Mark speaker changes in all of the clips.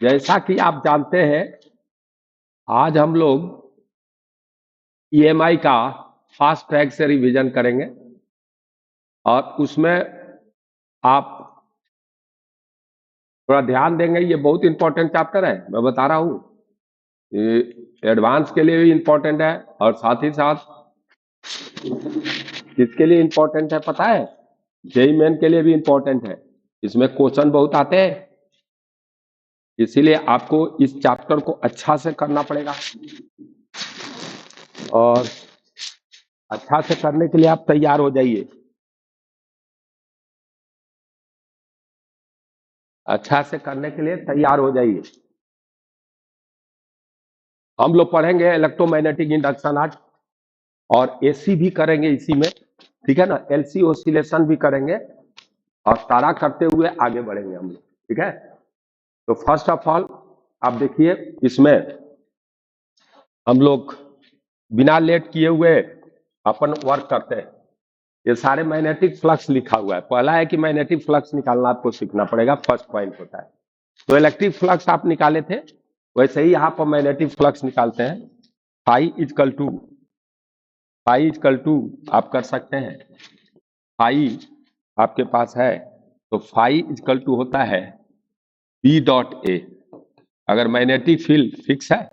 Speaker 1: जैसा कि आप जानते हैं, आज हम लोग ईएमआई का फास्ट ट्रैक से रिवीजन करेंगे और उसमें आप थोड़ा ध्यान देंगे। ये बहुत इंपॉर्टेंट चैप्टर है, मैं बता रहा हूँ। ये एडवांस के लिए भी इंपॉर्टेंट है और साथ ही साथ किसके लिए इंपॉर्टेंट है पता है? जेईई मेन के लिए भी इंपॉर्टेंट है। इसमें क्वेश्चन बहुत आते हैं, इसीलिए आपको इस चैप्टर को अच्छा से करना पड़ेगा। और अच्छा से करने के लिए आप तैयार हो जाइए। अच्छा से करने के लिए तैयार हो जाइए। हम लोग पढ़ेंगे इलेक्ट्रोमैग्नेटिक इंडक्शन आज, और एसी भी करेंगे इसी में, ठीक है ना। एलसी ऑसिलेशन भी करेंगे और सारा करते हुए आगे बढ़ेंगे हम लोग, ठीक है। तो फर्स्ट ऑफ ऑल आप देखिए, इसमें हम लोग बिना लेट किए हुए अपन वर्क करते हैं। ये सारे मैग्नेटिक फ्लक्स लिखा हुआ है। पहला है कि मैग्नेटिक फ्लक्स निकालना आपको सीखना पड़ेगा, फर्स्ट पॉइंट होता है। तो इलेक्ट्रिक फ्लक्स आप निकाले थे, वैसे ही यहाँ पर मैग्नेटिक फ्लक्स निकालते हैं। फाई इजकल टू आप कर सकते हैं, फाई आपके पास है तो फाई इजकल टू होता है बी डॉट ए। अगर मैग्नेटिक फील्ड फिक्स है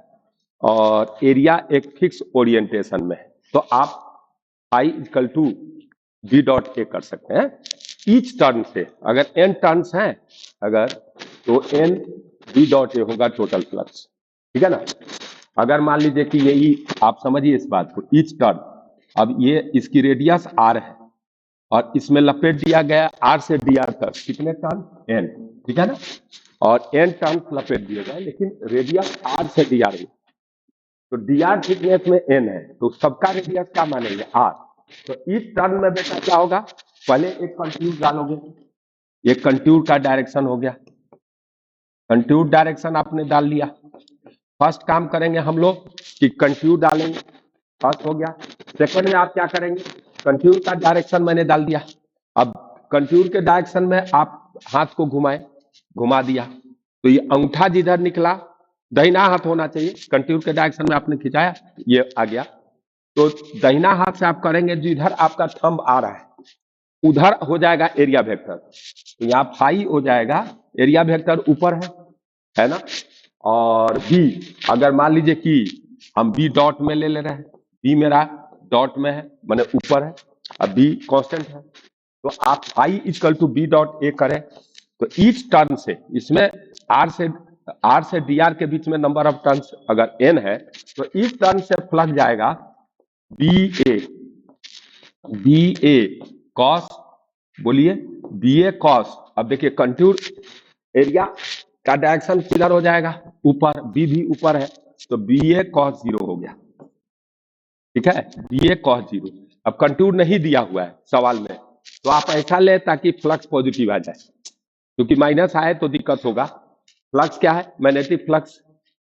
Speaker 1: और एरिया एक फिक्स ओरिएंटेशन में है तो आप phi equal to B dot A कर सकते हैं। ईच टर्न से अगर एन टर्न्स हैं अगर, तो एन बी डॉट ए होगा टोटल फ्लक्स, ठीक है ना। अगर मान लीजिए कि यही आप समझिए इस बात को, ईच टर्न, अब ये इसकी रेडियस आर है और इसमें लपेट दिया गया आर से डी आर तक कितने टर्न, एन, ठीक है ना। और एन टर्न लपेट दिए गए, लेकिन रेडियस आर से डी आर है, तो डी आर थिकनेस में एन है, तो सबका रेडियस क्या मानेंगे, आर। तो इस टर्न में बेटा क्या होगा, पहले एक कंट्यूर डालोगे, ये कंट्यूर का डायरेक्शन हो गया, कंट्यूर डायरेक्शन आपने डाल लिया। फर्स्ट काम करेंगे हम लोग कि कंट्यूर डालेंगे, फर्स्ट हो गया। सेकंड में आप क्या करेंगे, कंट्यूर का डायरेक्शन मैंने डाल दिया। अब कंट्यूर के डायरेक्शन में आप हाथ को घुमा दिया, तो ये अंगूठा जिधर निकला दाहिना हाथ होना चाहिए, कंट्यूर के डायरेक्शन में आपने खिंचाया, ये आ गया। तो दाहिना हाथ से आप करेंगे, जिधर आपका थंब आ रहा है उधर हो जाएगा एरिया वेक्टर, तो यहाँ फाई हो जाएगा, एरिया वेक्टर ऊपर है ना। और बी, अगर मान लीजिए कि हम बी डॉट में ले रहे हैं, बी मेरा डॉट में है माने ऊपर है, अब बी कांस्टेंट है, तो आप phi equal to B dot A करें तो ईच टर्न से, इसमें आर से डी आर के बीच में नंबर ऑफ टर्न्स अगर एन है, तो इस टर्न से फ्लक्स जाएगा बी ए कॉस, बोलिए बी ए कॉस। अब देखिए कंट्यूर एरिया का डायरेक्शन किधर हो जाएगा, ऊपर, बी भी ऊपर है, तो बी ए कॉस जीरो हो गया, ठीक है, बी ए कॉस जीरो। अब कंट्यूर नहीं दिया हुआ है सवाल में, तो आप ऐसा ले ताकि फ्लक्स पॉजिटिव आ जाए, क्योंकि माइनस आए तो दिक्कत होगा। फ्लक्स क्या है, magnetic flux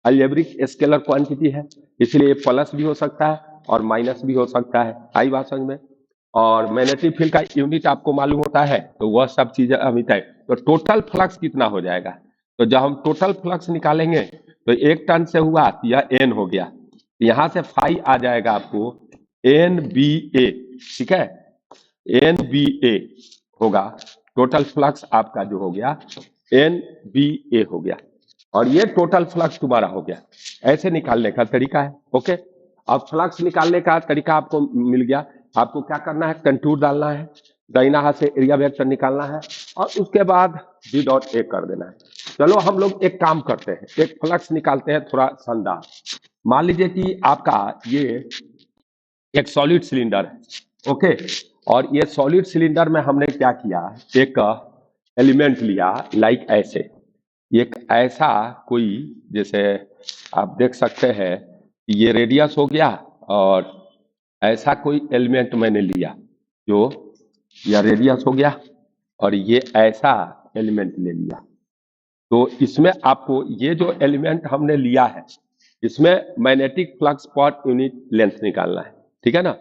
Speaker 1: algebraic scalar quantity है, इसलिए प्लस भी हो सकता है और माइनस भी हो सकता है, आई बात समझ में। और मैग्नेटिक फील्ड का यूनिट आपको मालूम होता है, तो वह सब चीजें अमित है। तो टोटल फ्लक्स कितना हो जाएगा, तो जब हम टोटल फ्लक्स निकालेंगे तो एक टर्न से हुआ, यह एन हो गया, यहां से फाई आ जाएगा आपको एन बी ए, ठीक है, एन बी ए होगा, टोटल फ्लक्स आपका जो हो गया एन बी ए हो गया, और ये टोटल फ्लक्स तुम्हारा हो गया। ऐसे निकालने का तरीका है, ओके। अब फ्लक्स निकालने का तरीका आपको मिल गया। आपको क्या करना है, कंटूर डालना है, दाहिना हाथ से एरिया वेक्टर निकालना है और उसके बाद बी डॉट ए कर देना है। चलो हम लोग एक काम करते हैं, एक फ्लक्स निकालते हैं थोड़ा शानदार। मान लीजिए कि आपका ये एक सॉलिड सिलेंडर है, ओके, और ये सॉलिड सिलेंडर में हमने क्या किया, एक एलिमेंट लिया, लाइक ऐसे, एक ऐसा कोई, जैसे आप देख सकते हैं ये रेडियस हो गया, और ऐसा कोई एलिमेंट मैंने लिया जो यह रेडियस हो गया, और ये ऐसा एलिमेंट ले लिया। तो इसमें आपको ये जो एलिमेंट हमने लिया है, इसमें magnetic flux per unit length निकालना है, ठीक है ना।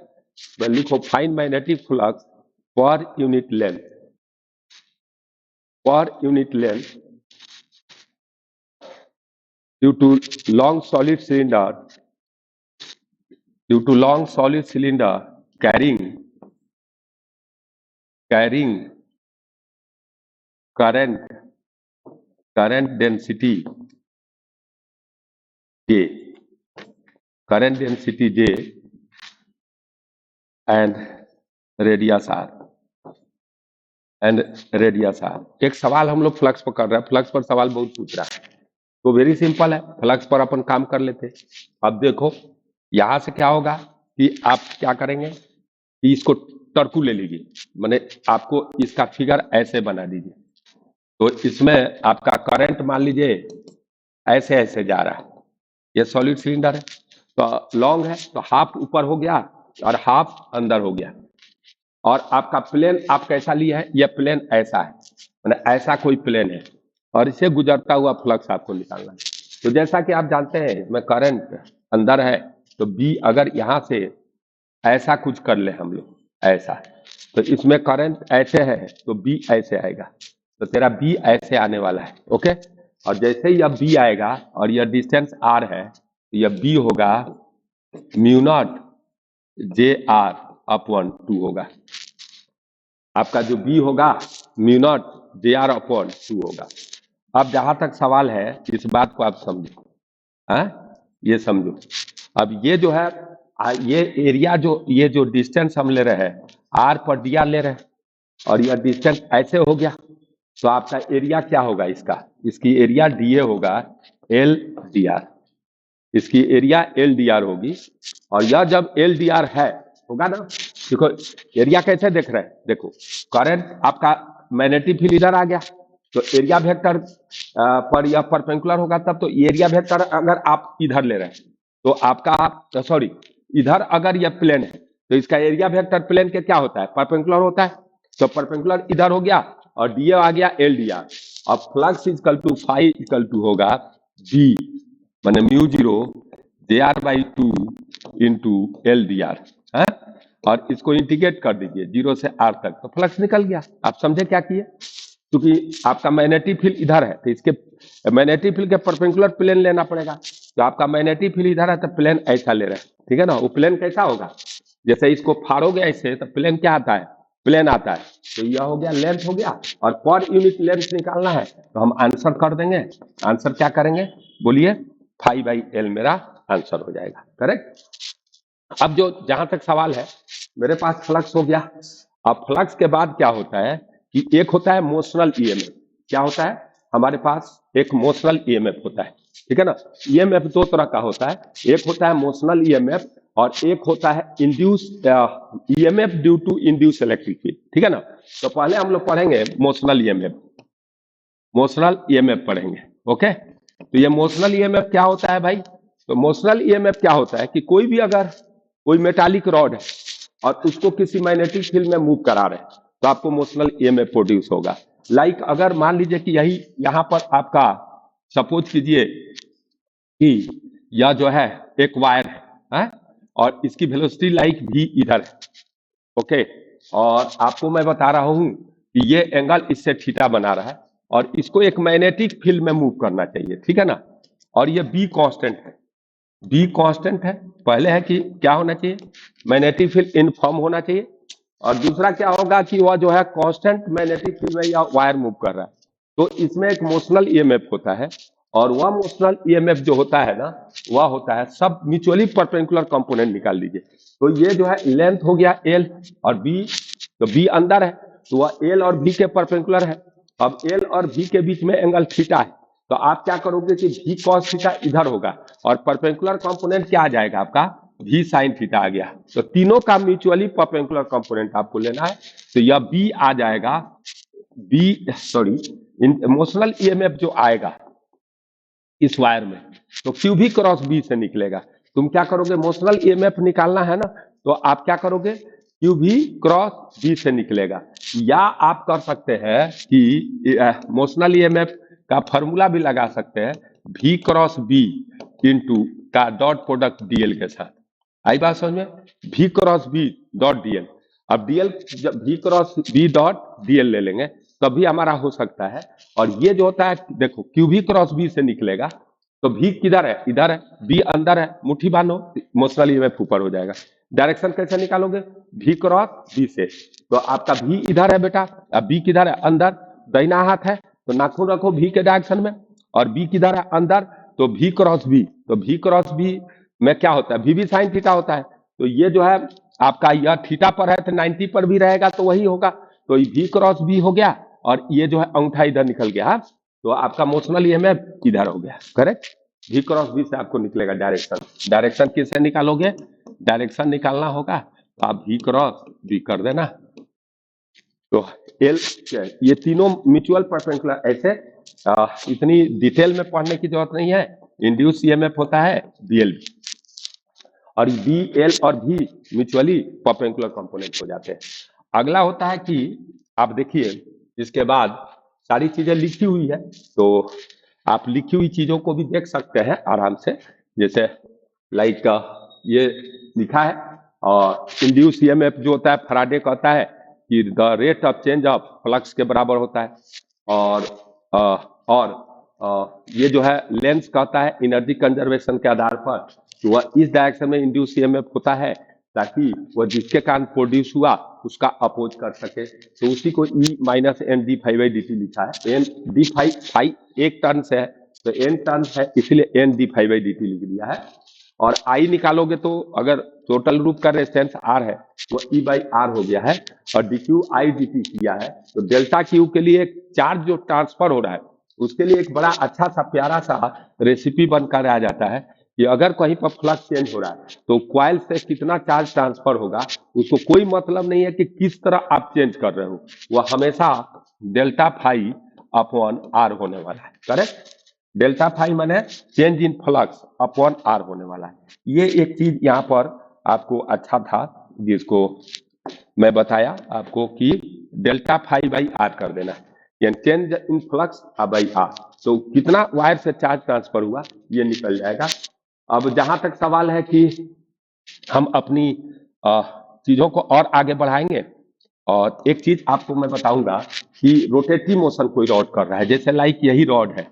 Speaker 1: मैं लिखो find magnetic flux per unit length due to long solid cylinder, due to long solid cylinder carrying current density J, current density J and radius R, एक सवाल हम लोग फ्लक्स पर कर रहे हैं, फ्लक्स पर सवाल बहुत पूछ रहा है, तो वेरी सिंपल है, फ्लक्स पर अपन काम कर लेते हैं। अब देखो यहां से क्या होगा कि आप क्या करेंगे कि इसको टर्कू ले लीजिए, माने आपको इसका फिगर ऐसे बना दीजिए, तो इसमें आपका करंट मान लीजिए ऐसे ऐसे जा रहा है, ये सॉलिड सिलेंडर है तो लॉन्ग है, तो हाफ ऊपर हो गया और हाफ अंदर हो गया, और आपका प्लेन आप कैसा लिया है, यह प्लेन ऐसा है, माने ऐसा कोई प्लेन है और इसे गुजरता हुआ फ्लक्स आपको निकालना है। तो जैसा कि आप जानते हैं इसमें करंट अंदर है, तो बी अगर यहां से ऐसा कुछ कर ले हम लोग ऐसा, तो इसमें करंट ऐसे है तो बी ऐसे आएगा, तो तेरा बी ऐसे आने वाला है। ओके, और जैसे ही यह बी आएगा और यह डिस्टेंस आर है, तो यह बी होगा mu naught J are upon 2 होगा, आपका जो बी होगा mu naught J are upon 2 होगा। अब जहां तक सवाल है इस बात को आप समझो, ये समझो, अब ये जो है ये एरिया ये जो डिस्टेंस हम ले रहे हैं आर पर डी आर ले रहे हैं, और यह डिस्टेंस ऐसे हो गया, तो आपका एरिया क्या होगा, इसकी एरिया डी ए होगा एल डी आर, इसकी एरिया एल डी आर होगी, और यह जब एल डी आर है होगा ना, देखो एरिया कैसे देख रहे हैं, देखो करंट आपका मैग्नेटिक फील्ड इधर आ गया, तो एरिया वेक्टर पर यह परपेंडिकुलर होगा तब, तो एरिया वेक्टर अगर आप इधर ले रहे हैं तो आपका सॉरी इधर अगर यह प्लेन है तो इसका एरिया वेक्टर प्लेन के क्या होता है, परपेंडिकुलर होता है, तो परपेंडिकुलर इधर हो गया और डी आ गया एल डी आर, और flux equal to phi equal to होगा बी माने mu zero J R by 2 into L D R, और इसको इंटीग्रेट कर दीजिए 0 से r तक, तो फ्लक्स निकल गया। आप समझे क्या किए, क्योंकि आपका मैग्नेटिक फील्ड इधर है तो इसके मैग्नेटिक फील्ड के परपेंडिकुलर प्लेन लेना पड़ेगा, तो आपका मैग्नेटिक फील्ड इधर है तो प्लेन ऐसा ले रहे हैं, ठीक है ना, वो प्लेन कैसा होगा, जैसे इसको फाड़ोगे ऐसे तो प्लेन क्या आता है, प्लेन आता है, तो यह हो गया लेंथ हो गया, और पर यूनिट लेंथ निकालना है तो हम आंसर कर देंगे, आंसर क्या करेंगे बोलिए, फाई बाई एल मेरा आंसर हो जाएगा, करेक्ट। अब जो जहां तक सवाल है मेरे पास फ्लक्स हो गया, अब फ्लक्स के बाद क्या होता है कि एक होता है मोशनल ईएमएफ, क्या होता है हमारे पास एक मोशनल ईएमएफ होता है, ठीक है ना, ईएमएफ दो तरह का होता है, एक होता है मोशनल ईएमएफ और एक होता है induce EMF due to induce electric field, ठीक है ना। तो पहले हम लोग पढ़ेंगे मोशनल ईएमएफ पढ़ेंगे, ओके। तो ये मोशनल ईएमएफ क्या होता है भाई, तो मोशनल ईएमएफ क्या होता है कि कोई भी अगर कोई मेटालिक रॉड है और उसको किसी मैग्नेटिक फील्ड में मूव करा रहे हैं तो आपको मोशनल ईएमएफ प्रोड्यूस होगा। लाइक अगर मान लीजिए कि यही यहां पर आपका सपोज कीजिए कि यह जो है एक वायर है, और इसकी वेलोसिटी लाइक भी इधर है, ओके, और आपको मैं बता रहा हूं कि ये एंगल इससे थीटा बना रहा है और इसको एक मैग्नेटिक फील्ड में मूव करना चाहिए, ठीक है ना, और ये बी कांस्टेंट है, बी कांस्टेंट है, पहले है कि क्या होना चाहिए, मैग्नेटिक फील्ड इनफॉर्म होना चाहिए, और दूसरा क्या होगा कि वह जो है कांस्टेंट मैग्नेटिक फील्ड में या वायर मूव कर रहा है, तो इसमें एक मोशनल ईएमएफ होता है, और वह मोशनल ईएमएफ जो होता है ना वह होता है सब म्यूचुअली परपेंडिकुलर कंपोनेंट निकाल लीजिए, तो ये जो है लेंथ हो गया एल और बी, तो बी अंदर है तो वह एल और बी के परपेंडिकुलर है, अब एल और बी के बीच में एंगल थीटा है, तो आप क्या करोगे कि भी कॉस थीटा इधर होगा और परपेंडिकुलर कंपोनेंट क्या आ जाएगा आपका भी साइन थीटा आ गया, तो तीनों का म्यूचुअली परपेंडिकुलर कंपोनेंट आपको लेना है, तो यह बी आ जाएगा मोशनल ईएमएफ जो आएगा इस वायर में तो क्यू भी क्रॉस बी से निकलेगा। तुम क्या करोगे, मोशनल ईएमएफ निकालना है ना, तो आप क्या करोगे, क्यू भी क्रॉस बी से निकलेगा, या आप कर सकते हैं कि मोशनल ईएमएफ का फॉर्मूला भी लगा सकते हैं भी क्रॉस बी इंटू का डॉट प्रोडक्ट डीएल के साथ, आई बात समझ में, भी क्रॉस बी डॉट डीएल, अब डीएल जब भी क्रॉस बी डॉट डीएल ले लेंगे तभी हमारा हो सकता है, और ये जो होता है देखो क्यू भी क्रॉस बी से निकलेगा तो भी किधर है, इधर है, बी अंदर है, मुट्ठी बांधो, इमोशनल ईएमएफ ऊपर हो जाएगा। डायरेक्शन कैसे निकालोगे, भी क्रॉस बी से, तो आपका भी इधर है बेटा, अब बी किधर है, अंदर, दाहिना हाथ है तो नाखून रखो भी के डायरेक्शन में, और बी किधर है, अंदर, तो भी क्रॉस बी, तो भी क्रॉस बी में क्या होता है, भी साइन थीटा होता है, तो ये जो है आपका यह थीटा पर है तो 90 पर भी रहेगा तो वही होगा, तो भी क्रॉस बी हो गया, और ये जो है अंगूठा इधर निकल गया, हाँ? तो आपका मोशनल ईएमएफ इधर हो गया, करेक्ट। भी क्रॉस बी से आपको निकलेगा डायरेक्शन, डायरेक्शन किससे निकालोगे, डायरेक्शन निकालना होगा तो आप भी क्रॉस बी कर देना, तो एल, ये तीनों म्यूचुअल परपेंडिकुलर, ऐसे इतनी डिटेल में पढ़ने की जरूरत नहीं है। इंड्यूस ईएमएफ होता है बीएल, और बी एल और भी म्यूचुअली परपेंडिकुलर कंपोनेंट हो जाते हैं। अगला होता है कि आप देखिए, इसके बाद सारी चीजें लिखी हुई है, तो आप लिखी हुई चीजों को भी देख सकते हैं आराम से, जैसे लाइक ये लिखा है, और इंड्यूस ईएमएफ जो होता है, फैराडे कहता है कि the rate of change of flux के बराबर होता है, और ये जो है लेंस कहता है एनर्जी कंजर्वेशन के आधार पर कि वह इस डायरेक्शन में इंड्यूस ईएमएफ होता है ताकि वह जिसके कारण प्रोड्यूस हुआ उसका अपोज कर सके, तो उसी को e minus n d five by D t लिखा है। एन डी फाइव एक टर्न से है तो एन टर्न है, इसलिए n d five by D t लिख दिया है। और आई निकालोगे तो अगर टोटल रूप का रेजिस्टेंस आर है वो ई बाई आर हो गया है, और D Q I D T किया है, तो डेल्टा क्यू के लिए एक चार्ज जो ट्रांसफर हो रहा है उसके लिए एक बड़ा अच्छा सा प्यारा सा रेसिपी बनकर आ जाता है कि अगर कहीं पर फ्लक्स चेंज हो रहा है तो क्वाइल से कितना चार्ज ट्रांसफर होगा, उसको कोई मतलब नहीं है कि किस तरह आप चेंज कर रहे हो, वह हमेशा डेल्टा फाई अपॉन आर होने वाला है, करेक्ट। डेल्टा फाई माने change in flux upon R होने वाला है। ये एक चीज यहाँ पर आपको अच्छा था जिसको मैं बताया आपको कि डेल्टा फाई बाई आर कर देना है, यानी change in flux by R, तो कितना वायर से चार्ज ट्रांसफर हुआ ये निकल जाएगा। अब जहां तक सवाल है कि हम अपनी चीजों को और आगे बढ़ाएंगे, और एक चीज आपको मैं बताऊंगा कि रोटेटिव मोशन कोई रॉड कर रहा है, जैसे लाइक यही रॉड है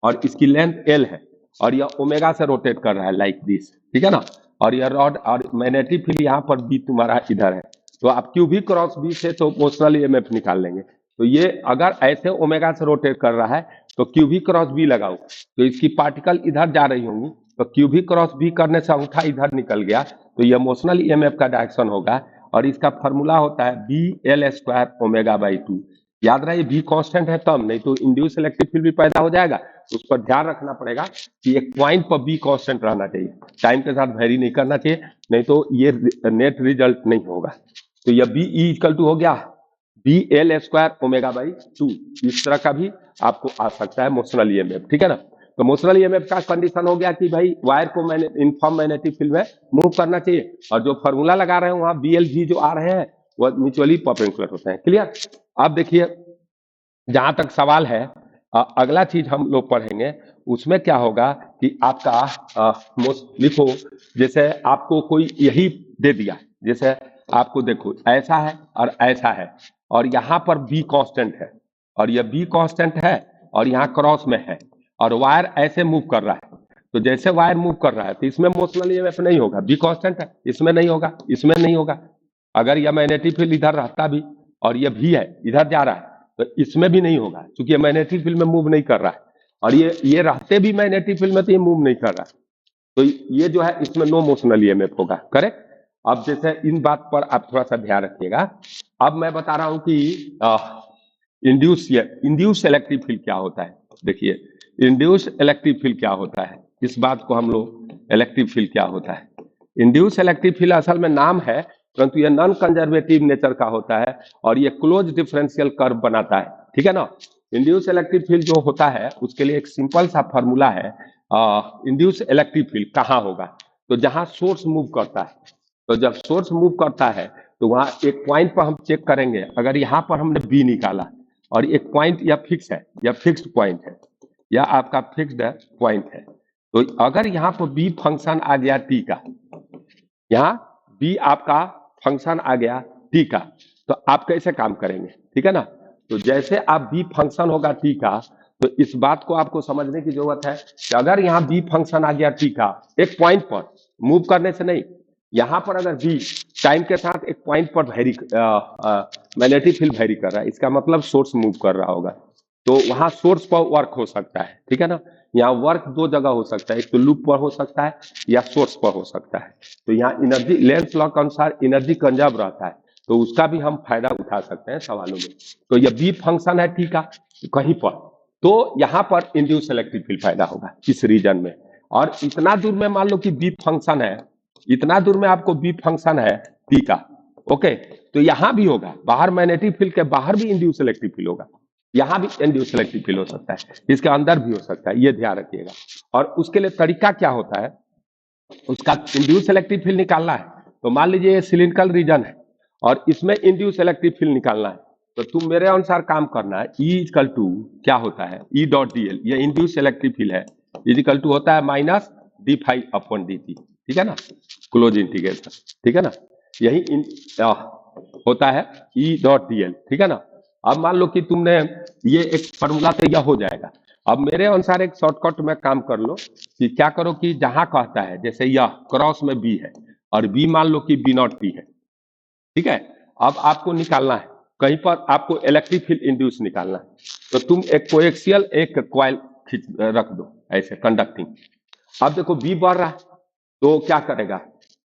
Speaker 1: और इसकी लेंथ एल है और यह ओमेगा से रोटेट कर रहा है लाइक दिस, ठीक है ना, और यह रॉड और मैग्नेटिक फील्ड यहाँ पर बी तुम्हारा इधर है, तो आप क्यू भी क्रॉस बी से तो मोशनल ईएमएफ निकाल लेंगे। तो ये अगर ऐसे ओमेगा से रोटेट कर रहा है तो क्यू भी क्रॉस बी लगाओ तो इसकी पार्टिकल इधर जा रही होंगी, तो क्यू भी क्रॉस बी करने से अंगूठा इधर निकल गया, तो यह मोशनल ईएमएफ का डायरेक्शन होगा, और इसका फॉर्मूला होता है B L square omega by 2। याद रहे बी कांस्टेंट है तब, नहीं तो इंड्यूस इलेक्ट्रिक फील्ड भी पैदा हो जाएगा, उस पर ध्यान रखना पड़ेगा कि एक पॉइंट पर बी कांस्टेंट रहना चाहिए, टाइम के साथ वेरी नहीं करना चाहिए, नहीं तो ये नेट रिजल्ट नहीं होगा। तो यह बी ई इक्वल टू हो गया B L square omega by 2, इस तरह का भी आपको आ सकता है मोशनल ईएमएफ, ठीक है ना। तो मोशनल ईएमएफ का कंडीशन हो गया कि भाई वायर को मैंने इनफॉर्म मैग्नेटिक फील्ड में मूव करना चाहिए, और जो फॉर्मूला लगा रहे हैं वहां बी एल जी जो आ रहे हैं वो म्यूचुअली परपेंडिकुलर होते हैं, क्लियर। अब देखिए जहां तक सवाल है, अगला चीज हम लोग पढ़ेंगे उसमें क्या होगा कि आपका लिखो, जैसे आपको कोई यही दे दिया, जैसे आपको देखो ऐसा है और ऐसा है, और यहाँ पर बी कांस्टेंट है और यह बी कांस्टेंट है और यहाँ क्रॉस में है, और वायर ऐसे मूव कर रहा है, तो जैसे वायर मूव कर रहा है तो इसमें मोशनल ईएमएफ नहीं होगा, बी कांस्टेंट है, इसमें नहीं होगा, इसमें नहीं होगा। अगर यह मैग्नेटिक फील्ड इधर रहता भी और यह भी है इधर जा रहा है तो इसमें भी नहीं होगा, क्योंकि ये मैग्नेटिक फील्ड में मूव नहीं कर रहा है, और ये रहते भी मैग्नेटिक फील्ड में तो ये मूव नहीं कर रहा है, तो ये जो है इसमें नो मोशनल ईएमएफ होगा, करेक्ट। अब जैसे इन बात पर आप थोड़ा सा ध्यान रखिएगा। अब मैं बता रहा हूं कि इंड्यूस इलेक्ट्रिक फील्ड क्या होता है। देखिए इंड्यूस इलेक्ट्रिक फील्ड क्या होता है, इस बात को हम लोग इलेक्ट्रिक फील्ड क्या होता है। इंड्यूस इलेक्ट्रिक फील्ड असल में नाम है, परंतु यह नॉन कंजर्वेटिव नेचर का होता है और यह क्लोज डिफरेंशियल कर्व बनाता है, ठीक है ना। इंड्यूस इलेक्ट्रिक फील्ड जो होता है उसके लिए एक सिंपल सा फॉर्मूला है, इंड्यूस इलेक्ट्रिक फील्ड कहाँ होगा, तो जहां सोर्स मूव करता है, तो जब सोर्स मूव करता है तो वहां एक पॉइंट पर हम चेक करेंगे, अगर यहाँ पर हमने बी निकाला और एक पॉइंट यह फिक्स है, यह फिक्स्ड पॉइंट है, यह आपका फिक्स्ड पॉइंट है, तो अगर यहाँ पर बी फंक्शन आ गया टी का, यहाँ बी आपका फंक्शन आ गया टी का, तो आप कैसे काम करेंगे, ठीक है ना। तो जैसे आप बी फंक्शन होगा टी का तो इस बात को आपको समझने की जरूरत है कि अगर यहाँ बी फंक्शन आ गया टी का एक पॉइंट पर, मूव करने से नहीं, यहाँ पर अगर बी टाइम के साथ एक पॉइंट पर मैग्नेटिक फील्ड वेरी कर रहा है, इसका मतलब सोर्स मूव कर रहा होगा, तो वहां सोर्स पर वर्क हो सकता है, ठीक है ना। यहाँ वर्क दो जगह हो सकता है, एक तो लूप पर हो सकता है या सोर्स पर हो सकता है। तो यहाँ एनर्जी, लेंस लॉ के अनुसार एनर्जी कंजर्व रहता है, तो उसका भी हम फायदा उठा सकते हैं सवालों में। तो यह बी फंक्शन है टी का कहीं पर, तो यहाँ पर इंड्यूस इलेक्ट्रिक फील्ड पैदा होगा इस रीजन में। और इतना दूर में मान लो कि बी फंक्शन है, इतना दूर में आपको बी फंक्शन है टी का, ओके, तो यहां भी होगा, बाहर मैग्नेटिक फील्ड के बाहर भी इंड्यूस इलेक्ट्रिक फील्ड होगा, यहां भी इंड्यूस इलेक्ट्रिक फील्ड हो सकता है, इसके अंदर भी हो सकता है, ये ध्यान रखिएगा। और उसके लिए तरीका क्या होता है, उसका इंड्यूस इलेक्ट्रिक फील्ड निकालना है, तो मान लीजिए ये सिलिंड्रिकल रीजन है और इसमें इंड्यूस इलेक्ट्रिक फील्ड निकालना है, तो तुम मेरे अनुसार काम करना है, E इक्वल टू क्या होता है, E डॉट डी एल, ये इंड्यूस इलेक्ट्रिक फील्ड है, इक्वल टू होता है minus D phi upon D T, ठीक है ना, क्लोज इंटीग्रेशन, ठीक है ना, यही होता है E डॉट डी एल, ठीक है ना। अब मान लो कि तुमने ये एक फॉर्मूला तो यह हो जाएगा। अब मेरे अनुसार एक शॉर्टकट में काम कर लो कि क्या करो कि जहां कहता है, जैसे यह क्रॉस में बी है और बी मान लो कि बी नॉट पी है, ठीक है। अब आपको निकालना है, कहीं पर आपको इलेक्ट्रिक फील्ड इंड्यूस निकालना है, तो तुम एक कोएक्सियल एक कॉइल रख दो ऐसे कंडक्टिंग। अब देखो बी बढ़ रहा है, तो क्या करेगा,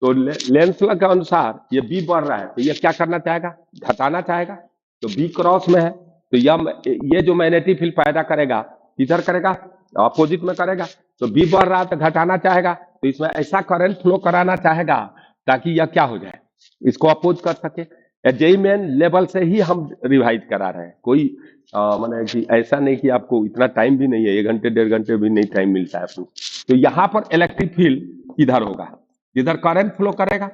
Speaker 1: तो लेंस लॉ के अनुसार ये बी बढ़ रहा है, तो ये क्या करना चाहेगा, घटाना चाहेगा, तो बी क्रॉस में है, तो ये जो मैग्नेटिक फील्ड पैदा करेगा किधर करेगा, अपोजिट में करेगा, तो बी बढ़ रहा है तो घटाना चाहेगा, तो इसमें ऐसा करंट फ्लो कराना चाहेगा ताकि यह क्या हो जाए, इसको अपोज कर सके। जेई मेन लेवल से ही हम रिवाइज करा रहे हैं, कोई माने कि ऐसा नहीं कि आपको इतना टाइम भी नहीं है, 1 घंटे 1.5 घंटे भी नहीं टाइम मिलता है अपने। तो यहाँ पर इलेक्ट्रिक फील्ड इधर होगा, इधर करंट फ्लो करेगा,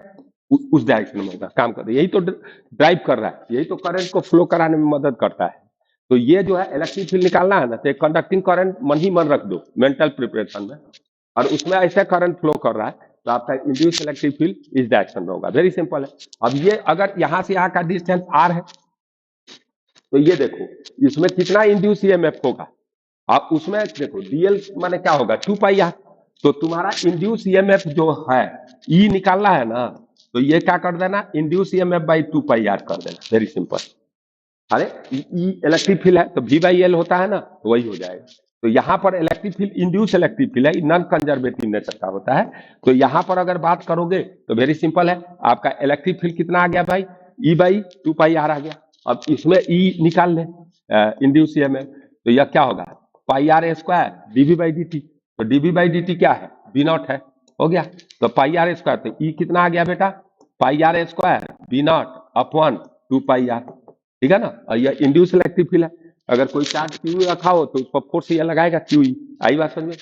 Speaker 1: उस डायरेक्शन में होगा, काम कर रहा है, यही तो ड्राइव कर रहा है, यही तो करंट को फ्लो कराने में मदद करता है। तो ये जो है इलेक्ट्रिक फील्ड निकालना है ना, तो कंडक्टिंग करंट मन ही मन रख दो मेंटल प्रिपरेशन में, और उसमें ऐसे करंट फ्लो कर रहा है, तो आपका इंड्यूस इलेक्ट्रिक फील्ड इस डायरेक्शन में होगा, वेरी सिंपल है। अब ये अगर यहाँ से यहाँ का डिस्टेंस आर है, तो ये देखो इसमें कितना इंड्यूस ईएमएफ होगा, अब उसमें देखो डीएल माने क्या होगा, 2 पाई आर, तो तुम्हारा इंड्यूस ईएमएफ जो है ई निकालना है ना, तो ये क्या कर देना, induce EMF by 2 pi R कर देना, वेरी सिंपल। अरे ई इलेक्ट्रिक फील्ड है तो V बाई एल होता है ना, तो वही हो जाएगा। तो यहाँ पर electric field induce electric field है, नॉन कंजर्वेटिव नेचर का होता है। तो यहाँ पर अगर बात करोगे तो वेरी सिंपल है, आपका इलेक्ट्रिक फील्ड कितना आ गया भाई, E बाई 2 पाई आर आ गया। अब इसमें E निकाल ले इंड्यूस में, तो यह क्या होगा, pi r square d v by D t, तो डीवी बाई डी टी क्या है, बी नॉट है, हो गया। तो पाई आर स्क्वायर, तो E कितना आ गया बेटा, pi r square B not upon 2 pi r, ठीक है ना। और यह इंड्यूस इलेक्ट्रिक फील्ड है, अगर कोई चार्ज क्यू रखा हो तो उस पर फोर्स ये लगाएगा क्यू, आई बात समझे।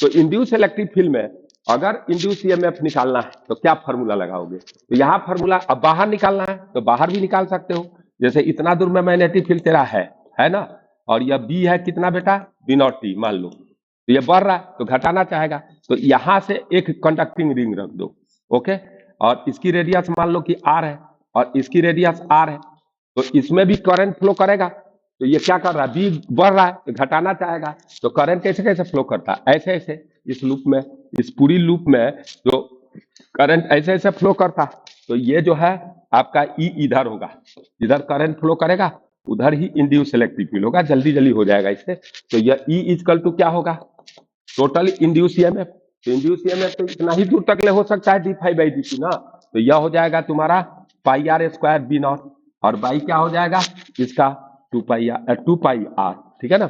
Speaker 1: तो इंड्यूस इलेक्ट्रिक फील्ड में अगर इंड्यूस ईएमएफ निकालना है तो क्या फॉर्मूला लगाओगे, तो यहाँ फॉर्मूला, अब बाहर निकालना है तो बाहर भी निकाल सकते हो, जैसे इतना दूर में मैग्नेटिक फील्ड तेरा है ना, और यह बी है कितना बेटा, बी नॉट टी मान लो, तो ये बढ़ रहा है तो घटाना चाहेगा, तो यहाँ से एक कंडक्टिंग रिंग रख दो, ओके, और इसकी रेडियस मान लो कि आर है और इसकी रेडियस आर है, तो इसमें भी करंट फ्लो करेगा, तो ये क्या कर रहा है, बी बढ़ रहा है तो घटाना चाहेगा, तो करंट कैसे कैसे फ्लो करता है, ऐसे ऐसे इस लूप में, इस पूरी लूप में जो करंट ऐसे ऐसे फ्लो करता, तो ये जो है आपका ई इधर होगा, इधर करंट फ्लो करेगा, उधर ही इंड्यूस इलेक्ट्रिक फील्ड होगा, जल्दी जल्दी हो जाएगा इससे। तो यह ई इक्वल टू क्या होगा, टोटल इंड्यूस ईएमएफ, तो इंड्यूस ईएमएफ तो इतना ही दूर तक ले हो सकता है D five by D T ना, तो यह हो जाएगा तुम्हारा पाई आर स्क्वायर बी नॉट, और बाई क्या हो जाएगा इसका 2 पाई आर, ठीक है ना,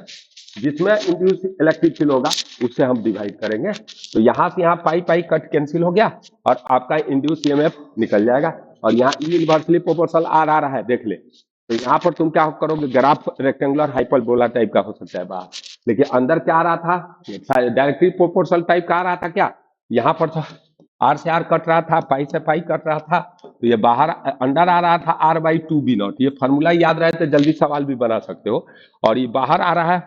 Speaker 1: जिसमें इंड्यूस इलेक्ट्रिक फील्ड होगा उससे हम डिवाइड करेंगे, तो यहां से यहाँ पाई पाई कट कैंसिल हो गया और आपका इंड्यूस ईएमएफ निकल जाएगा, और यहाँ ई इनवर्सली प्रोपोर्शनल आर आ रहा है देख ले, तो यहाँ पर तुम क्या करोगे, ग्राफ रेक्टेंगुलर हाइपरबोला टाइप का हो सकता है बाहर, लेकिन अंदर क्या आ रहा था, डायरेक्टली प्रोपोर्शनल टाइप का आ रहा था, क्या यहाँ पर तो आर से आर कट रहा था, पाई से पाई कट रहा था, तो ये बाहर अंदर आ रहा था आर बाई 2 बी नॉट, ये फॉर्मूला याद रहे तो जल्दी सवाल भी बना सकते हो, और ये बाहर आ रहा है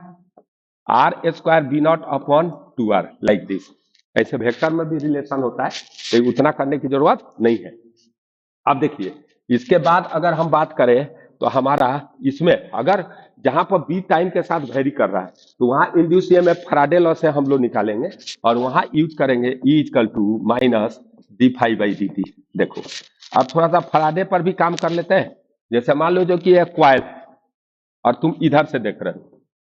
Speaker 1: R square B not upon 2 R, like this, ऐसे वेक्टर में भी रिलेशन होता है, तो उतना करने की जरूरत नहीं है। अब देखिए इसके बाद अगर हम बात करें तो हमारा इसमें अगर जहां पर बी टाइम के साथ वेरी कर रहा है, तो वहां इंड्यूस ईएमएफ फैराडे लॉ से हम लोग निकालेंगे और वहां यूज करेंगे E equal to minus D phi by D T. देखो अब थोड़ा सा फैराडे पर भी काम कर लेते हैं। जैसे मान लो जो कि एक क्वाइल और तुम इधर से देख रहे हो,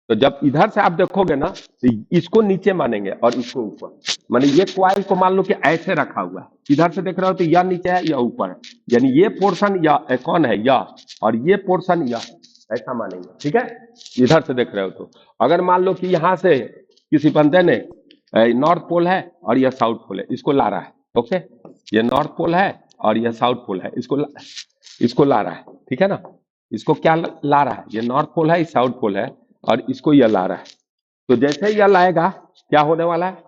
Speaker 1: तो जब इधर से आप देखोगे ना तो इसको नीचे मानेंगे और इसको ऊपर। माने ये क्वाइल को मान लो कि ऐसे रखा हुआ है, इधर से देख रहे हो तो यह नीचे है, यह ऊपर है, यानी ये पोर्शन या कौन है यह, और ये पोर्शन यह, ऐसा मानेंगे। ठीक है, इधर से देख रहे हो तो अगर मान लो कि यहाँ से किसी बंदे ने नॉर्थ पोल है और यह साउथ पोल है, इसको ला रहा है। ओके, ये नॉर्थ पोल है और यह साउथ पोल है, इसको ला रहा है। ठीक है ना, इसको क्या ला रहा है, ये नॉर्थ पोल है, ये साउथ पोल है और इसको यह ला रहा है। तो जैसे यह लाएगा क्या होने वाला है,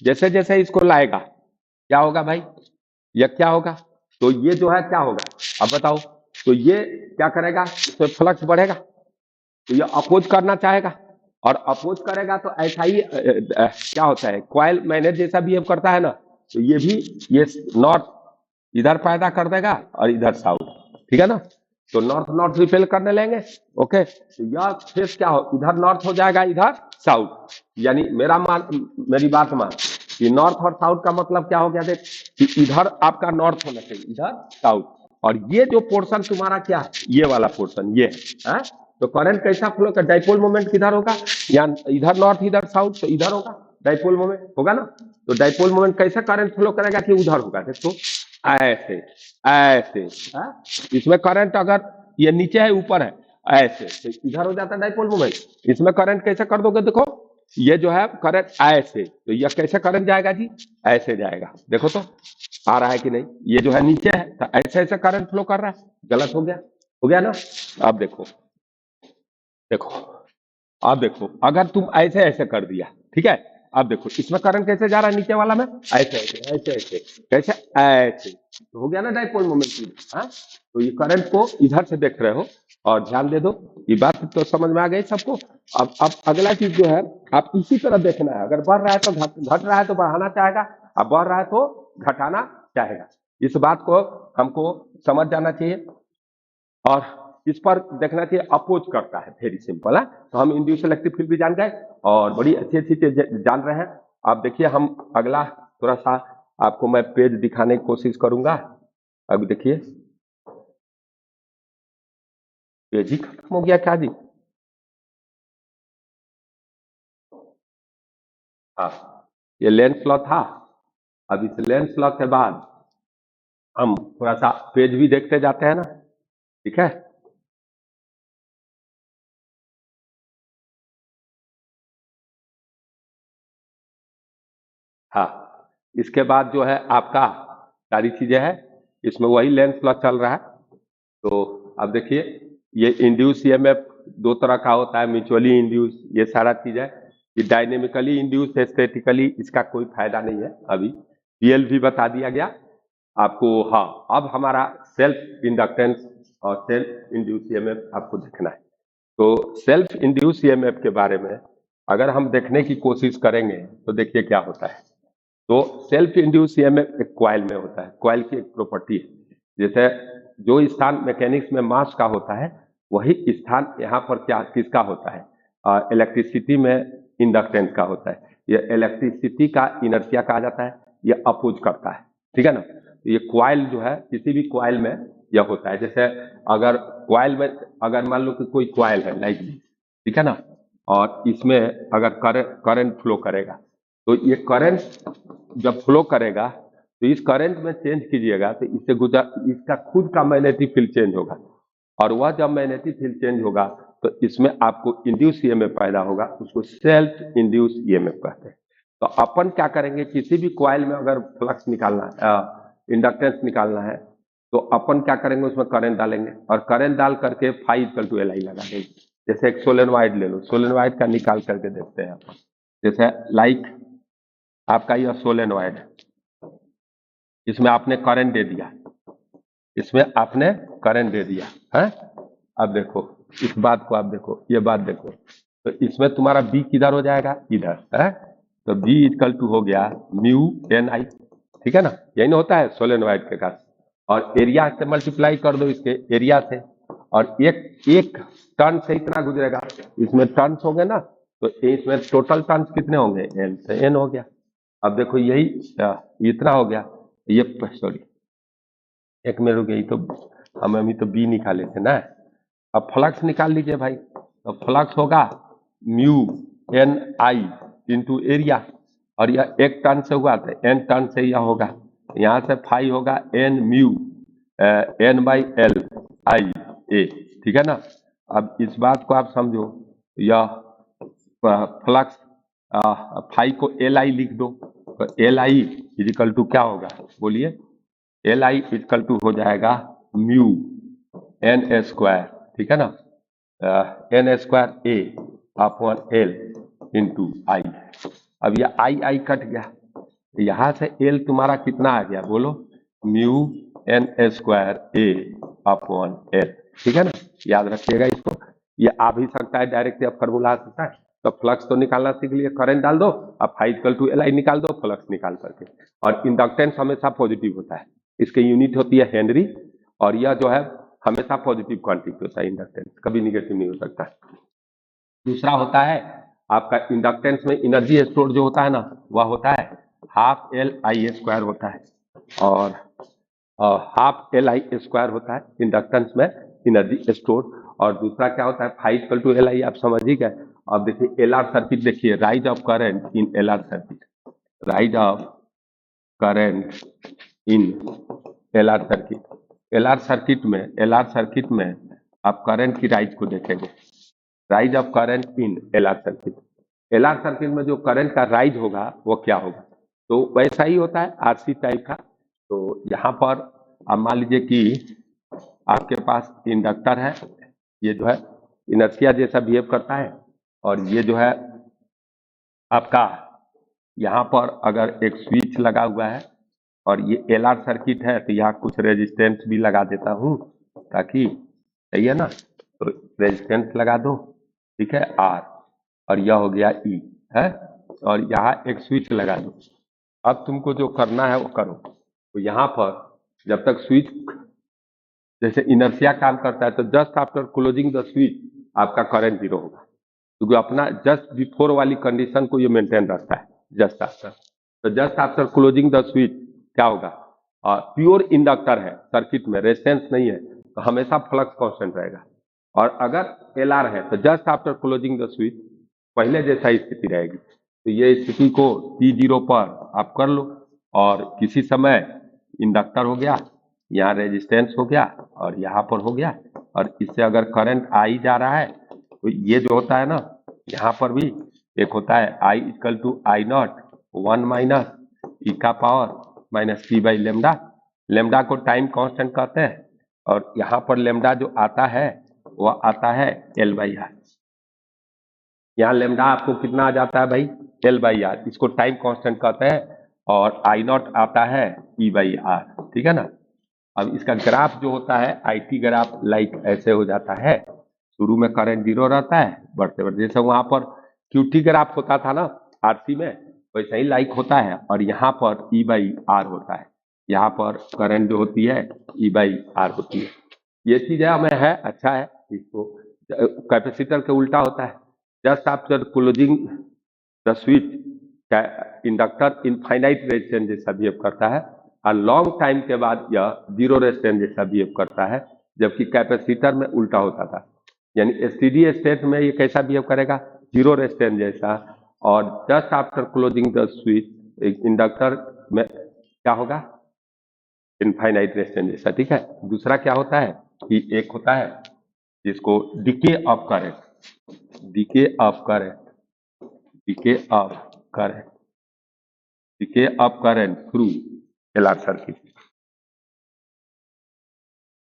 Speaker 1: जैसे जैसे इसको लाएगा क्या होगा भाई, यह क्या होगा, तो ये जो है क्या होगा अब बताओ, तो ये क्या करेगा, इसमें फ्लक्स बढ़ेगा, तो ये अपोज करना चाहेगा और अपोज करेगा तो ऐसा ही क्या होता है, क्वाइल मैग्नेट जैसा बिहेव करता है ना, तो ये भी ये नॉर्थ इधर पैदा कर देगा और इधर साउथ। ठीक है ना, तो नॉर्थ नॉर्थ रिपेल करने लेंगे। ओके, तो यह फेस क्या हो, इधर नॉर्थ हो जाएगा, इधर साउथ, यानी मेरी बात मान कि नॉर्थ और साउथ का मतलब क्या हो गया, देख कि इधर आपका नॉर्थ होना चाहिए, इधर साउथ, और ये जो पोर्शन तुम्हारा क्या है, ये वाला पोर्शन ये है। तो करंट कैसा फ्लो कर, डाइपोल मोमेंट किधर होगा, या इधर नॉर्थ इधर साउथ, तो इधर होगा डाइपोल मोमेंट होगा ना। तो डाइपोल मोमेंट कैसा करंट फ्लो करेगा कि उधर होगा, देखो ऐसे ऐसे है? इसमें करंट अगर ये नीचे है ऊपर है ऐसे, तो इधर हो जाता है डाइपोल मोमेंट। इसमें करंट कैसे कर दोगे, देखो ये जो है करंट ऐसे, तो यह कैसे करंट जाएगा जी, ऐसे जाएगा। देखो तो आ रहा है कि नहीं, ये जो है नीचे है तो ऐसे ऐसे करंट फ्लो कर रहा है, गलत हो गया ना। अब देखो देखो अब देखो, अगर तुम ऐसे ऐसे कर दिया, ठीक है, अब देखो इसमें करंट कैसे जा रहा है, नीचे वाला में ऐसे ऐसे ऐसे ऐसे कैसे ऐसे, तो हो गया ना डाइपोल मोमेंट। हाँ, तो ये करंट को इधर से देख रहे हो और ध्यान दे दो, ये बात तो समझ में आ गई सबको। अब अगला चीज जो है, आप इसी तरह देखना है, अगर बढ़ रहा है तो घट रहा है तो बढ़ाना चाहेगा, अब बढ़ रहा है तो घटाना चाहेगा। इस बात को हमको समझ जाना चाहिए और इस पर देखना चाहिए, अपोज करता है, वेरी सिंपल है। तो हम इंड्यूस इलेक्ट्रिक फील्ड भी जान गए और बड़ी अच्छी अच्छी चीज जान रहे हैं। आप देखिए, हम अगला थोड़ा सा आपको मैं पेज दिखाने की कोशिश करूंगा। अब देखिए, पेज ही खत्म हो गया क्या जी, हाँ, ये लेंस लॉ था। अब इस लेंस लॉ के बाद हम थोड़ा सा पेज भी देखते जाते हैं ना, ठीक है। हाँ, इसके बाद जो है आपका सारी चीजें हैं, इसमें वही लेंस लॉ चल रहा है। तो अब देखिए, ये इंड्यूस ईएमएफ दो तरह का होता है, म्यूचुअली इंड्यूस, ये सारा चीज है। ये डायनेमिकली इंड्यूस है, स्टैटिकली इसका कोई फायदा नहीं है। अभी पीएल भी बता दिया गया आपको। हाँ, अब हमारा सेल्फ इंडक्टेंस और सेल्फ इंड्यूस ईएमएफ आपको देखना है। तो सेल्फ इंड्यूस ईएमएफ के बारे में अगर हम देखने की कोशिश करेंगे तो देखिए क्या होता है। तो सेल्फ इंड्यूस ईएमएफ एक क्वाइल में होता है, क्वाइल की एक प्रॉपर्टी है। जैसे जो स्थान मैकेनिक्स में मास का होता है, वही स्थान यहाँ पर क्या किसका होता है, इलेक्ट्रिसिटी में इंडक्टेंस का होता है। ये इलेक्ट्रिसिटी का इनर्शिया कहा जाता है, ये अपोज करता है। ठीक है ना, तो ये क्वाइल जो है, किसी भी क्वाइल में यह होता है। जैसे अगर क्वाइल में, अगर मान लो कि कोई क्वाइल है लाइक, ठीक है ना, और इसमें अगर करंट फ्लो करेगा, तो ये करंट जब फ्लो करेगा तो इस करंट में चेंज कीजिएगा तो इससे इसका खुद का मैग्नेटिक फील्ड चेंज होगा, और वह जब मैग्नेटिक फील्ड चेंज होगा तो इसमें आपको इंड्यूस ईएमएफ पैदा होगा, उसको सेल्फ इंड्यूस ईएमएफ कहते हैं। तो अपन क्या करेंगे, किसी भी कॉइल में अगर फ्लक्स निकालना है, इंडक्टेंस निकालना है, तो अपन क्या करेंगे, उसमें करंट डालेंगे और करंट डाल करके phi equal to L I लगा देंगे। जैसे एक सोलेनोइड ले लो, सोलेनोइड का निकाल करके देखते हैं अपन। जैसे लाइक आपका यह सोलेनोइड, इसमें आपने करंट दे दिया, इसमें आपने करंट दे दिया है। अब देखो इस बात को, आप देखो ये बात देखो, तो इसमें तुम्हारा बी किधर हो जाएगा, इधर है। तो बी इक्वल टू हो गया म्यू एन आई, ठीक है ना, यही ना होता है सोलेनोइड के पास। और एरिया से मल्टीप्लाई कर दो इसके एरिया से, और एक एक टर्न से इतना गुजरेगा, इसमें टर्न्स होंगे ना, तो इसमें टोटल टर्न्स कितने होंगे, एन से एन हो गया। अब देखो यही इतना हो गया, ये सॉरी एक में रुक गई, तो हम अभी तो बी निकाले थे ना। अब फ्लक्स निकाल लीजिए भाई, तो फ्लक्स होगा म्यू एन आई इंटू एरिया, और यह एक टर्न से हुआ तो एन टर्न से यह होगा, यहाँ से फाई होगा n mu n by l i a, ठीक है ना। अब इस बात को आप समझो, यह फ्लक्स फाई को एल आई लिख दो, तो एल आई इजिकल टू क्या होगा, बोलिए, एल आई इजिकल टू हो जाएगा म्यू एन स्क्वायर, ठीक है ना, एन स्क्वायर ए अपॉन एल इंटू आई। अब यह आई कट गया, यहां से एल तुम्हारा कितना आ गया, बोलो, म्यू एन स्क्वायर ए अपॉन एल, ठीक है ना। याद रखिएगा इसको, ये आ भी सकता है डायरेक्ट, या फॉर्मूला आ सकता है। तो फ्लक्स तो निकालना सीख लिए, करंट डाल दो, अब phi equal to L I निकाल दो, फ्लक्स निकाल करके। और इंडक्टेंस हमेशा पॉजिटिव होता है, इसके यूनिट होती है हेनरी, और यह जो है हमेशा पॉजिटिव क्वांटिटी होता है, इंडक्टेंस कभी निगेटिव नहीं हो सकता। दूसरा होता है आपका इंडक्टेंस में एनर्जी स्टोर जो होता है ना, वह होता है हाफ एल आई स्क्वायर होता है, और हाफ एल आई स्क्वायर होता है इंडक्टेंस में एनर्जी स्टोर। और दूसरा क्या होता है, phi equal to L I, आप समझ ही गए। अब देखिए एल आर सर्किट, देखिए rise of current in L R circuit, rise of current in L R circuit, L R circuit में आप करंट की राइज को देखेंगे, rise of current in L R circuit, L R circuit में जो current का rise होगा वो क्या होगा, तो वैसा ही होता है आरसी टाइप का। तो यहाँ पर अब मान लीजिए कि आपके पास इंडक्टर है, ये जो है इनर्शिया जैसा बिहेव करता है, और ये जो है आपका यहाँ पर अगर एक स्विच लगा हुआ है, और ये एल आर सर्किट है, तो यहाँ कुछ रेजिस्टेंस भी लगा देता हूँ ताकि, सही है ना, तो रेजिस्टेंस लगा दो, ठीक है, आर, और यह हो गया ई है, और यहाँ एक स्विच लगा दो। अब तुमको जो करना है वो करो। तो यहाँ पर जब तक स्विच जैसे इनर्शिया काम करता है, तो just after closing the switch आपका करंट जीरो होगा, क्योंकि अपना जस्ट बिफोर वाली कंडीशन को ये मेंटेन रखता है, जस्ट आफ्टर। तो just after closing the switch क्या होगा, प्योर इंडक्टर है, सर्किट में रेजिस्टेंस नहीं है, तो हमेशा फ्लक्स कांस्टेंट रहेगा। और अगर एल आर है तो just after closing the switch पहले जैसा स्थिति रहेगी। तो ये स्थिति को T0 पर आप कर लो, और किसी समय इंडक्टर हो गया, यहाँ रेजिस्टेंस हो गया, और यहाँ पर हो गया, और इससे अगर करंट आई जा रहा है, तो ये जो होता है ना, यहाँ पर भी एक होता है I equal to I naught 1 minus E का power minus T by lambda, lambda को टाइम कांस्टेंट कहते हैं, और यहाँ पर लेमडा जो आता है वह आता है एल बाई आर। यहाँ लेमडा आपको कितना आ जाता है भाई, एल बाई आर, इसको टाइम कांस्टेंट कहते हैं, और आई नॉट आता है ई बाई आर, ठीक है ना। अब इसका ग्राफ जो होता है आई टी ग्राफ, लाइक ऐसे हो जाता है, शुरू में करंट जीरो रहता है, बढ़ते बढ़ते जैसे वहां पर क्यूटी ग्राफ होता था ना आरसी में, वैसा ही लाइक होता है, और यहाँ पर ई बाई आर होता है, यहाँ पर करंट जो होती है ई बाई आर होती है। ये चीज है हमें है, अच्छा है। इसको कैपेसिटर के उल्टा होता है, just after closing the switch inductor infinite resistance जैसा बिहेव करता है, और लॉन्ग टाइम के बाद यह जीरो रेजिस्टेंस जैसा बिहेव करता है, जबकि कैपेसिटर में उल्टा होता था। यानी स्टेडी स्टेट में ये कैसा बिहेव करेगा, जीरो रेजिस्टेंस जैसा, और just after closing the switch inductor में क्या होगा, इनफाइनाइट रेजिस्टेंस जैसा, ठीक है। दूसरा क्या होता है कि एक होता है जिसको DK of current, DK of current, DK of current, DK of current through L R circuit,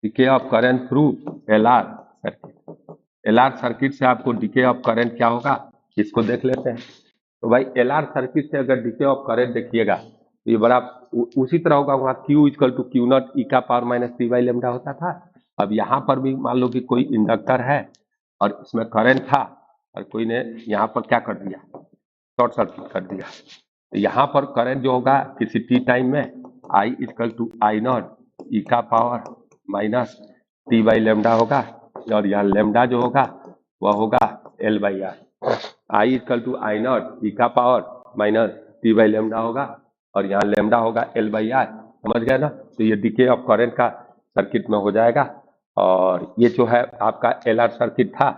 Speaker 1: DK of current through L R circuit. L R circuit से आपको डीके ऑफ करंट क्या होगा, इसको देख लेते हैं। तो भाई एल आर सर्किट से अगर डीके ऑफ करंट देखिएगा, तो ये बड़ा उसी तरह होगा, वहाँ Q equal to Q naught E का power minus T by lambda होता था। अब यहाँ पर भी मान लो कि कोई इंडक्टर है और इसमें करंट था, और कोई ने यहाँ पर क्या कर दिया, शॉर्ट सर्किट कर दिया, तो यहाँ पर करंट जो होगा किसी टी टाइम में I equal to I naught E का power minus T by lambda होगा, और यहाँ लेमडा जो होगा वह होगा L by R. I equal to I naught E का power minus T by lambda होगा और यहाँ लेमडा होगा एल बाई आर। समझ गए ना? तो ये डीके ऑफ करंट का सर्किट में हो जाएगा। और ये जो है आपका एल आर सर्किट था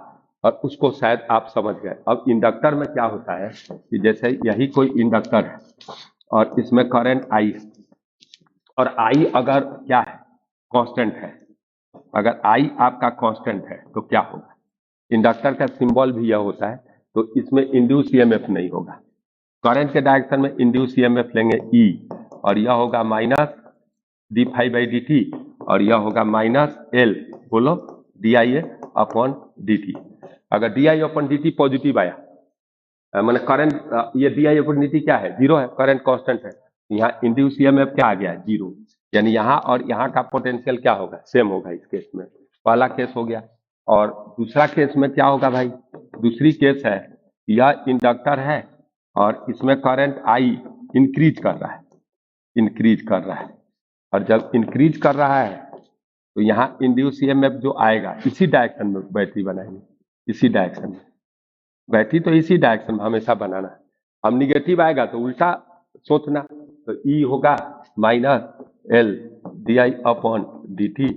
Speaker 1: और उसको शायद आप समझ गए। अब इंडक्टर में क्या होता है कि जैसे यही कोई इंडक्टर है और इसमें करंट आई है और आई अगर क्या है कांस्टेंट है, अगर आई आपका कांस्टेंट है तो क्या होगा? इंडक्टर का सिंबल भी यह होता है, तो इसमें इंड्यूस ईएमएफ नहीं होगा। करंट के डायरेक्शन में इंड्यूस ईएमएफ लेंगे ई और यह होगा minus D five by D T और यह होगा माइनस एल बोलो D I A upon D T. अगर D I upon D T positive आया मैंने करंट ये D I upon D T क्या है? जीरो है, करंट कांस्टेंट है। यहाँ इंड्यूस ईएमएफ क्या आ गया? जीरो। यानी यहाँ और यहाँ का पोटेंशियल क्या होगा? सेम होगा। इस केस में पहला केस हो गया। और दूसरा केस में क्या होगा भाई? दूसरी केस है यह इंडक्टर है और इसमें करंट आई इंक्रीज कर रहा है, इंक्रीज कर रहा है। और जब इंक्रीज कर रहा है तो यहाँ इंड्यूस ईएमएफ जो आएगा इसी डायरेक्शन में बैटरी बनाएंगे, इसी डायरेक्शन में। बैटरी तो इसी डायरेक्शन में हमेशा बनाना है। अब निगेटिव आएगा तो उल्टा सोचना, तो ई होगा minus L D I upon D T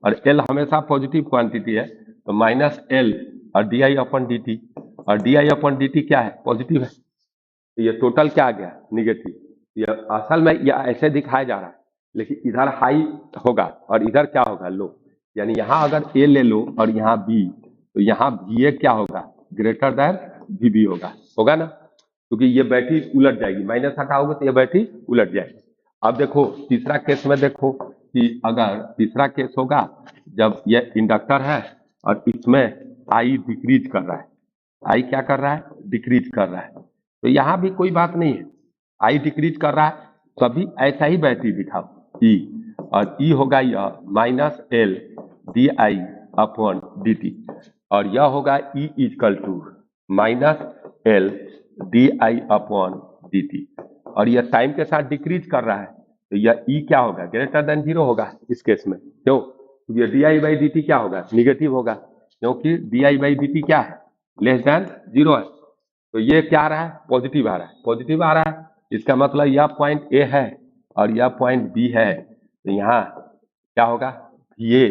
Speaker 1: और एल हमेशा पॉजिटिव क्वांटिटी है तो माइनस एल और D I upon D T और D I upon D T क्या है? पॉजिटिव है। तो ये टोटल क्या आ गया? निगेटिव। ये असल में यह ऐसे दिखाया जा रहा है लेकिन इधर हाई होगा और इधर क्या होगा? लो। यानी यहाँ अगर ए ले लो और यहाँ बी तो यहाँ बी ए क्या होगा? ग्रेटर देन वी बी होगा, होगा ना? क्योंकि ये बैटरी उलट जाएगी, माइनस हटाओगे तो ये बैटरी उलट जाएगी। अब देखो तीसरा केस में देखो कि अगर तीसरा केस होगा जब ये इंडक्टर है और इसमें आई डिक्रीज कर रहा है, आई क्या कर रहा है? डिक्रीज कर रहा है। तो यहाँ भी कोई बात नहीं है, आई डिक्रीज कर रहा है कभी ऐसा ही बैटरी दिखाओ ई और ई होगा यह minus L D I upon D T और यह होगा E equal to minus L D I upon D T और यह टाइम के साथ डिक्रीज कर रहा है तो यह ई क्या होगा? ग्रेटर देन जीरो होगा इस केस में। क्यों? क्योंकि ये D I by D T क्या होगा? निगेटिव होगा, क्योंकि D I by D T क्या है? लेस देन जीरो है। तो ये क्या आ रहा है? पॉजिटिव आ रहा है, पॉजिटिव आ रहा है। इसका मतलब यह पॉइंट ए है और यह पॉइंट बी है तो यहाँ क्या होगा? ये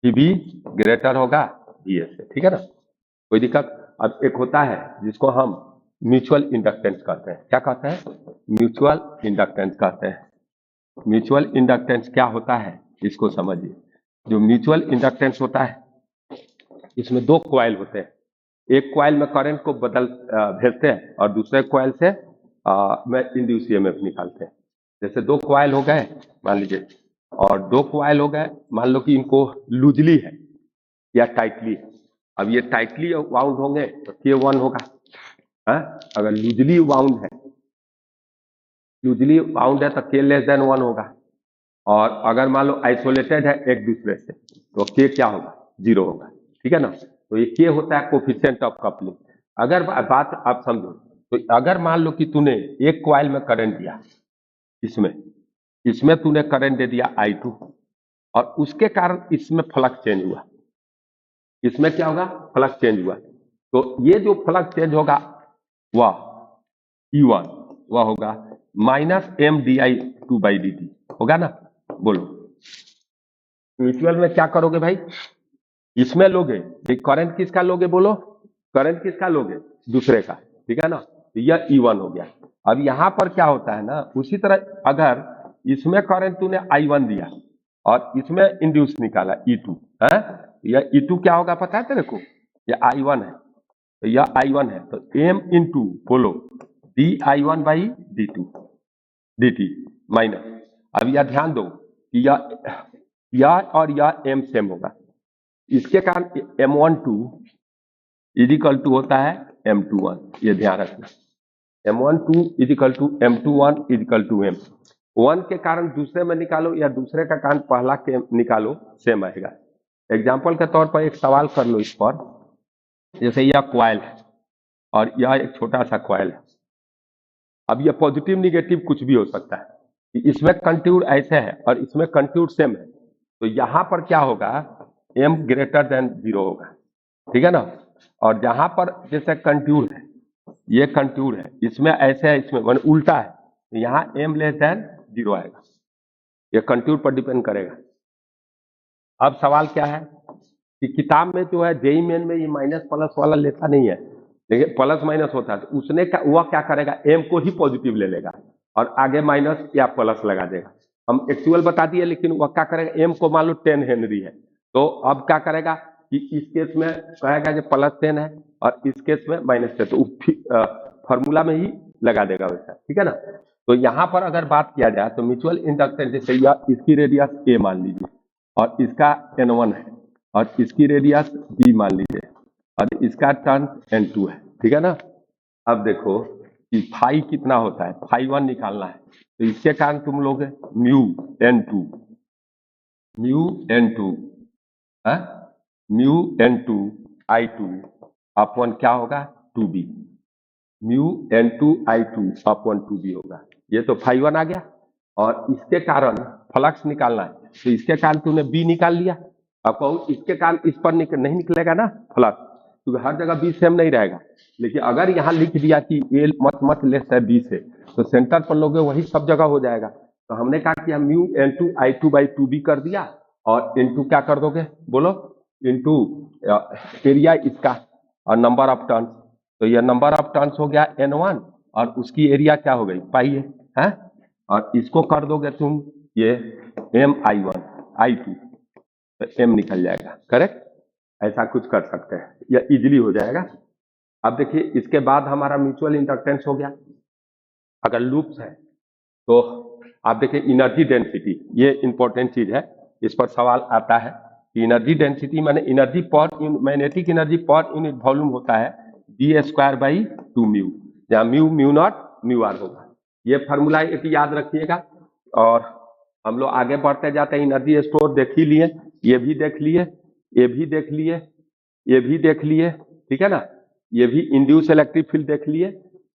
Speaker 1: बी ग्रेटर होगा बी ए से। ठीक है ना? कोई दिक्कत? अब एक होता है जिसको हम म्यूचुअल इंडक्टेंस कहते हैं। क्या कहते हैं? म्यूचुअल इंडक्टेंस कहते हैं। म्यूचुअल इंडक्टेंस क्या होता है इसको समझिए। जो म्यूचुअल इंडक्टेंस होता है इसमें दो कॉइल होते हैं, एक कॉइल में करंट को भेजते हैं और दूसरे कॉइल से में इंड्यूस ईएमएफ निकालते हैं। जैसे दो कॉइल हो गए मान लीजिए और दो कॉइल हो गए, मान लो कि इनको लूजली है या टाइटली है। अब ये टाइटली वाउंड होंगे तो K1 होगा, अगर लूजली वाउंड है, लूजली वाउंड है तो K लेस देन 1 होगा और अगर मान लो आइसोलेटेड है एक दूसरे से तो K क्या होगा? 0 होगा। ठीक है ना? तो ये K होता है कोफिशिएंट ऑफ कपलिंग। अगर बात आप समझो तो अगर मान लो कि तूने एक कॉइल में करंट दिया, इसमें तूने करंट दे दिया I2 और उसके कारण इसमें फ्लक्स चेंज हुआ, इसमें क्या होगा? फ्लक्स चेंज हुआ। तो ये जो फ्लक्स चेंज होगा वह E1 वह होगा minus M D I two by D T होगा ना? बोलो म्यूचुअल में क्या करोगे भाई? इसमें लोगे करंट किसका लोगे? बोलो करंट किसका लोगे? दूसरे का। ठीक है ना? तो यह E1 हो गया। अब यहां पर क्या होता है ना, उसी तरह अगर इसमें करंट तूने I1 दिया और इसमें इंड्यूस निकाला E2 है, यह E2 क्या होगा पता है तेरे को? यह I1 है तो यह I1 है तो M इंटू बोलो di1 बाई dt माइनस। अब यह ध्यान दो कि यह और यह M सेम होगा, इसके कारण M12 इजिकल टू होता है M21। ये ध्यान रखना, M12 equal to M21 equal to M। 1 के कारण दूसरे में निकालो या दूसरे का कारण पहला के निकालो, सेम आएगा। एग्जाम्पल के तौर पर एक सवाल कर लो इस पर, जैसे यह कॉइल है और यह एक छोटा सा कॉइल है। अब यह पॉजिटिव निगेटिव कुछ भी हो सकता है, इसमें कंटूर ऐसे है और इसमें कंटूर सेम है तो यहां पर क्या होगा? m ग्रेटर देन 0 होगा, ठीक है ना। और जहां पर जैसे कंट्यूर है, ये कंट्यूर है, इसमें ऐसे है, इसमें मतलब उल्टा है, यहाँ m लेस देन 0 आएगा। ये कंट्यूर पर डिपेंड करेगा। अब सवाल क्या है कि किताब में जो है जेई मेन में ये माइनस प्लस वाला लेता नहीं है, लेकिन प्लस माइनस होता है, तो उसने वह क्या करेगा, एम को ही पॉजिटिव ले लेगा और आगे माइनस या प्लस लगा देगा। हम एक्चुअल बता दिए, लेकिन वह क्या करेगा, एम को मान लो 10 हेनरी है, तो अब क्या करेगा कि इस केस में कहेगा कि +10 है और इस केस में -10, तो फॉर्मूला में ही लगा देगा वैसा, ठीक है ना। तो यहाँ पर अगर बात किया जाए तो म्यूचुअल इंडक्टेंस जैसे इसकी रेडियस ए मान लीजिए और इसका N1 है और इसकी रेडियस B मान लीजिए और इसका टर्न N2 है, ठीक है ना। अब देखो कि फाई कितना होता है, φ1 निकालना है, तो इसके कारण तुम लोग म्यू N2 है, म्यू N2 I2 अपॉन क्या होगा 2B, mu N2 I2 upon 2B होगा। ये तो φ1 आ गया और इसके कारण फ्लक्स निकालना है, तो इसके कारण तुमने B निकाल लिया। अब कहो इसके कारण इस पर नहीं निकलेगा ना फ्लक्स, क्योंकि हर जगह B सेम नहीं रहेगा। लेकिन अगर यहाँ लिख दिया कि A मत लेस है B से, तो सेंटर पर लोगे वही सब जगह हो जाएगा। तो हमने कहा कि हम mu N2 I2 by 2B कर दिया और इनटू क्या कर दोगे बोलो, इनटू एरिया इसका और नंबर ऑफ टर्न्स, तो ये नंबर ऑफ टर्न्स हो गया N1 और उसकी एरिया क्या हो गई पाई है, और इसको कर दोगे तुम ये MI1 I2, तो M निकल जाएगा, करेक्ट। ऐसा कुछ कर सकते हैं, यह इजीली हो जाएगा। अब देखिए इसके बाद हमारा म्यूचुअल इंडक्टेंस हो गया। अगर लूप्स है तो आप देखिए एनर्जी डेंसिटी, ये इंपॉर्टेंट चीज है, इस पर सवाल आता है कि एनर्जी डेंसिटी माने एनर्जी पर magnetic energy per unit volume होता है d²/2 म्यू, जहाँ म्यू नॉट म्यू आर होगा। ये फार्मूला एक याद रखिएगा। और हम लोग आगे बढ़ते जाते हैं, एनर्जी स्टोर देख ही लिए, ये भी देख लिए, ये भी देख लिए, ये भी देख लिए, ठीक है ना। ये भी इंड्यूस इलेक्ट्रिक फील्ड देख लिए,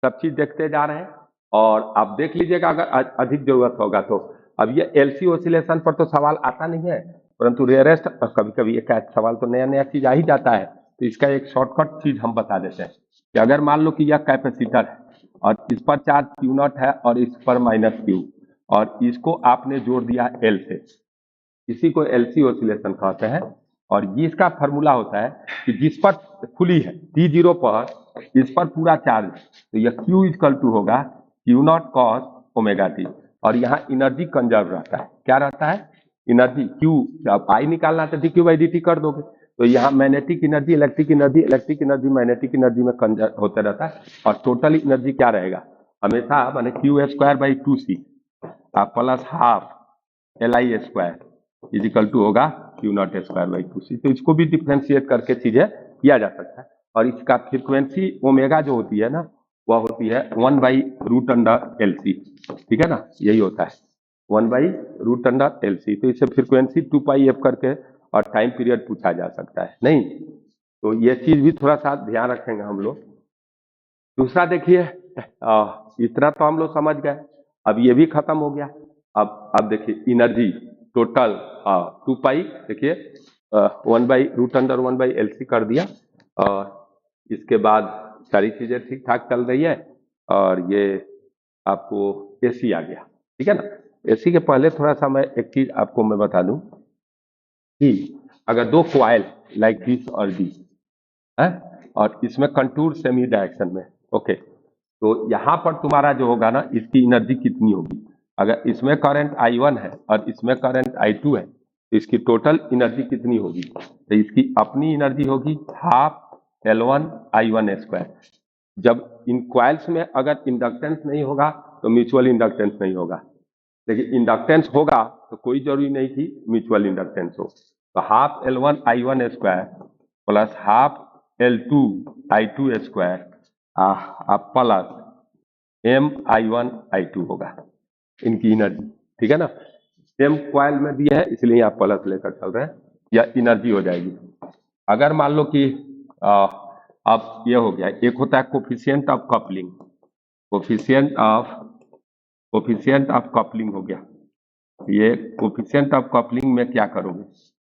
Speaker 1: सब चीज देखते जा रहे हैं। और आप देख लीजिएगा अगर अधिक जरूरत होगा तो। अब ये एलसी ऑसिलेशन पर तो सवाल आता नहीं है, परंतु रेयरेस्ट कभी कभी एक सवाल तो नया चीज आ ही जाता है, तो इसका एक शॉर्टकट चीज हम बता देते हैं कि अगर मान लो कि यह कैपेसिटर है और इस पर चार्ज Q0 है और इस पर -Q, और इसको आपने जोड़ दिया L से, इसी को एलसी ऑसिलेशन कहते हैं। और ये इसका फॉर्मूला होता है कि जिस पर खुली है T0 पर, इस पर पूरा चार्ज, तो यह Q इक्वल टू होगा Q0 cos ओमेगा t, और यहाँ एनर्जी कंजर्व रहता है, क्या रहता है एनर्जी Q, अब I निकालना तो dQ/dt कर दोगे, तो यहाँ magnetic energy, electric energy magnetic energy में कंजर्व होता रहता है। और टोटल एनर्जी क्या रहेगा हमेशा माने Q²/2C plus half Li² is equal to होगा Q0²/2C। तो इसको भी डिफ्रेंशिएट करके चीजें किया जा सकता है। और इसका फ्रीक्वेंसी ओमेगा जो होती है ना, वह होती है 1/√LC, ठीक है ना, यही होता है 1/√LC। तो इसे फ्रीक्वेंसी 2πf करके और टाइम पीरियड पूछा जा सकता है नहीं, तो ये चीज भी थोड़ा सा ध्यान रखेंगे हम लोग। दूसरा देखिए, इतना तो हम लोग समझ गए, अब ये भी खत्म हो गया। अब देखिए एनर्जी टोटल 2π, देखिए 1/√1/LC कर दिया, और इसके बाद सारी चीजें ठीक ठाक चल रही है। और ये आपको एसी आ गया, ठीक है ना। एसी के पहले थोड़ा सा मैं एक चीज आपको मैं बता दूं कि अगर दो क्वाइल लाइक दिस और दी है और इसमें कंटूर सेमी डायरेक्शन में, ओके, तो यहाँ पर तुम्हारा जो होगा ना, इसकी एनर्जी कितनी होगी, अगर इसमें करंट I1 है और इसमें करंट I2 है, तो इसकी टोटल एनर्जी कितनी होगी, तो इसकी अपनी एनर्जी होगी हाफ L1 I1²। जब इन क्वाइल्स में अगर इंडक्टेंस नहीं होगा तो म्यूचुअल इंडक्टेंस नहीं होगा, लेकिन इंडक्टेंस होगा तो कोई जरूरी नहीं कि म्यूचुअल इंडक्टेंस हो। तो half L1 I1² plus half L2 I2² plus MI1 I2 होगा इनकी एनर्जी, ठीक है ना। सेम क्वाइल में दिया है इसलिए यहाँ प्लस लेकर चल रहे हैं, यह एनर्जी हो जाएगी। अगर मान लो कि अब ये हो गया, एक होता है coefficient of coupling, coefficient of coupling हो गया। ये कोफिशिएंट ऑफ कपलिंग में क्या करोगे,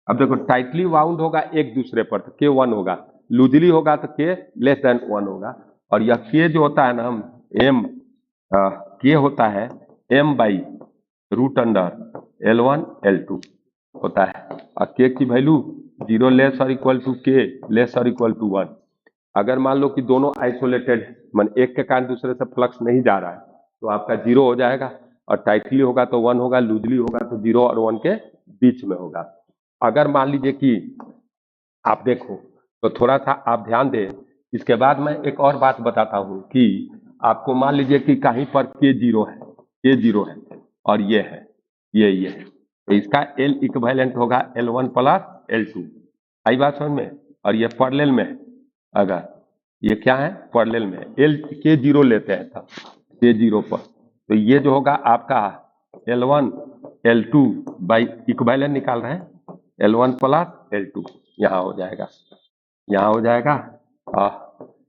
Speaker 1: अब देखो टाइटली वाउंड होगा एक दूसरे पर तो K1 होगा, लूजली होगा तो K लेस देन 1 होगा। और यह K जो होता है ना हम M K होता है M by root under L1 L2 होता है। और K की वैल्यू 0 लेस और इक्वल टू K लेस और इक्वल टू 1। अगर मान लो कि दोनों आइसोलेटेड मान एक के कारण दूसरे से फ्लक्स नहीं जा रहा है तो आपका 0 हो जाएगा, और टाइटली होगा तो 1 होगा, लूजली होगा तो 0 और 1 के बीच में होगा। अगर मान लीजिए कि आप देखो तो थोड़ा सा आप ध्यान दें, इसके बाद मैं एक और बात बताता हूं कि आपको मान लीजिए कि कहीं पर K0 है और ये है ये है, तो इसका L इक्विवेलेंट होगा L1 प्लस L2। आई बात समझ में? और ये पैरेलल में है, अगर ये क्या है पैरेलल में L K0 लेते हैं तब K0 पर, तो ये जो होगा आपका L1 L2 बाई इक्विवेलेंट निकाल रहे हैं L1 प्लस L2, यहाँ हो जाएगा, यहाँ हो जाएगा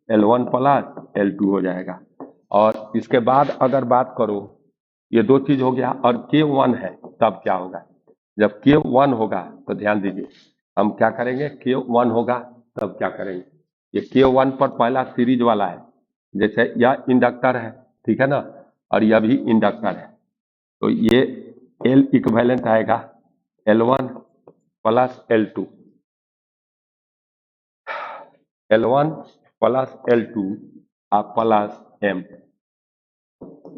Speaker 1: L1 प्लस L2 हो जाएगा। और इसके बाद अगर बात करो, ये दो चीज हो गया, और K1 है तब क्या होगा? जब K1 होगा तो ध्यान दीजिए हम क्या करेंगे, K1 होगा तब क्या करेंगे, ये K1 पर पहला सीरीज वाला है, जैसे यह इंडक्टर है, ठीक है ना, और यह भी इंडक्टर है, तो ये L इक्विवेलेंट आएगा L1 plus L2, L1 plus L2 आप प्लस M,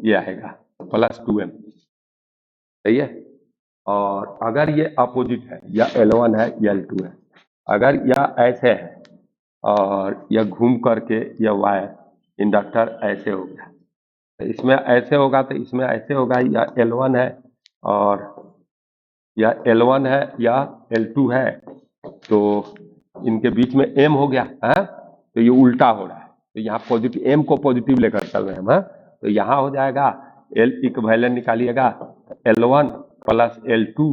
Speaker 1: ये आएगा प्लस 2M, सही है। और अगर ये अपोजिट है, या L1 है या L2 है, अगर यह ऐसे है और यह घूम करके यह वायर इंडक्टर ऐसे हो गया, तो इसमें ऐसे होगा तो इसमें ऐसे होगा, या L1 है और या L1 है या L2 है, तो इनके बीच में M हो गया है, तो ये उल्टा हो रहा है, तो यहाँ पॉजिटिव M को पॉजिटिव लेकर चल रहे हैं हम, तो यहाँ हो जाएगा L equivalent निकालिएगा L1 plus L2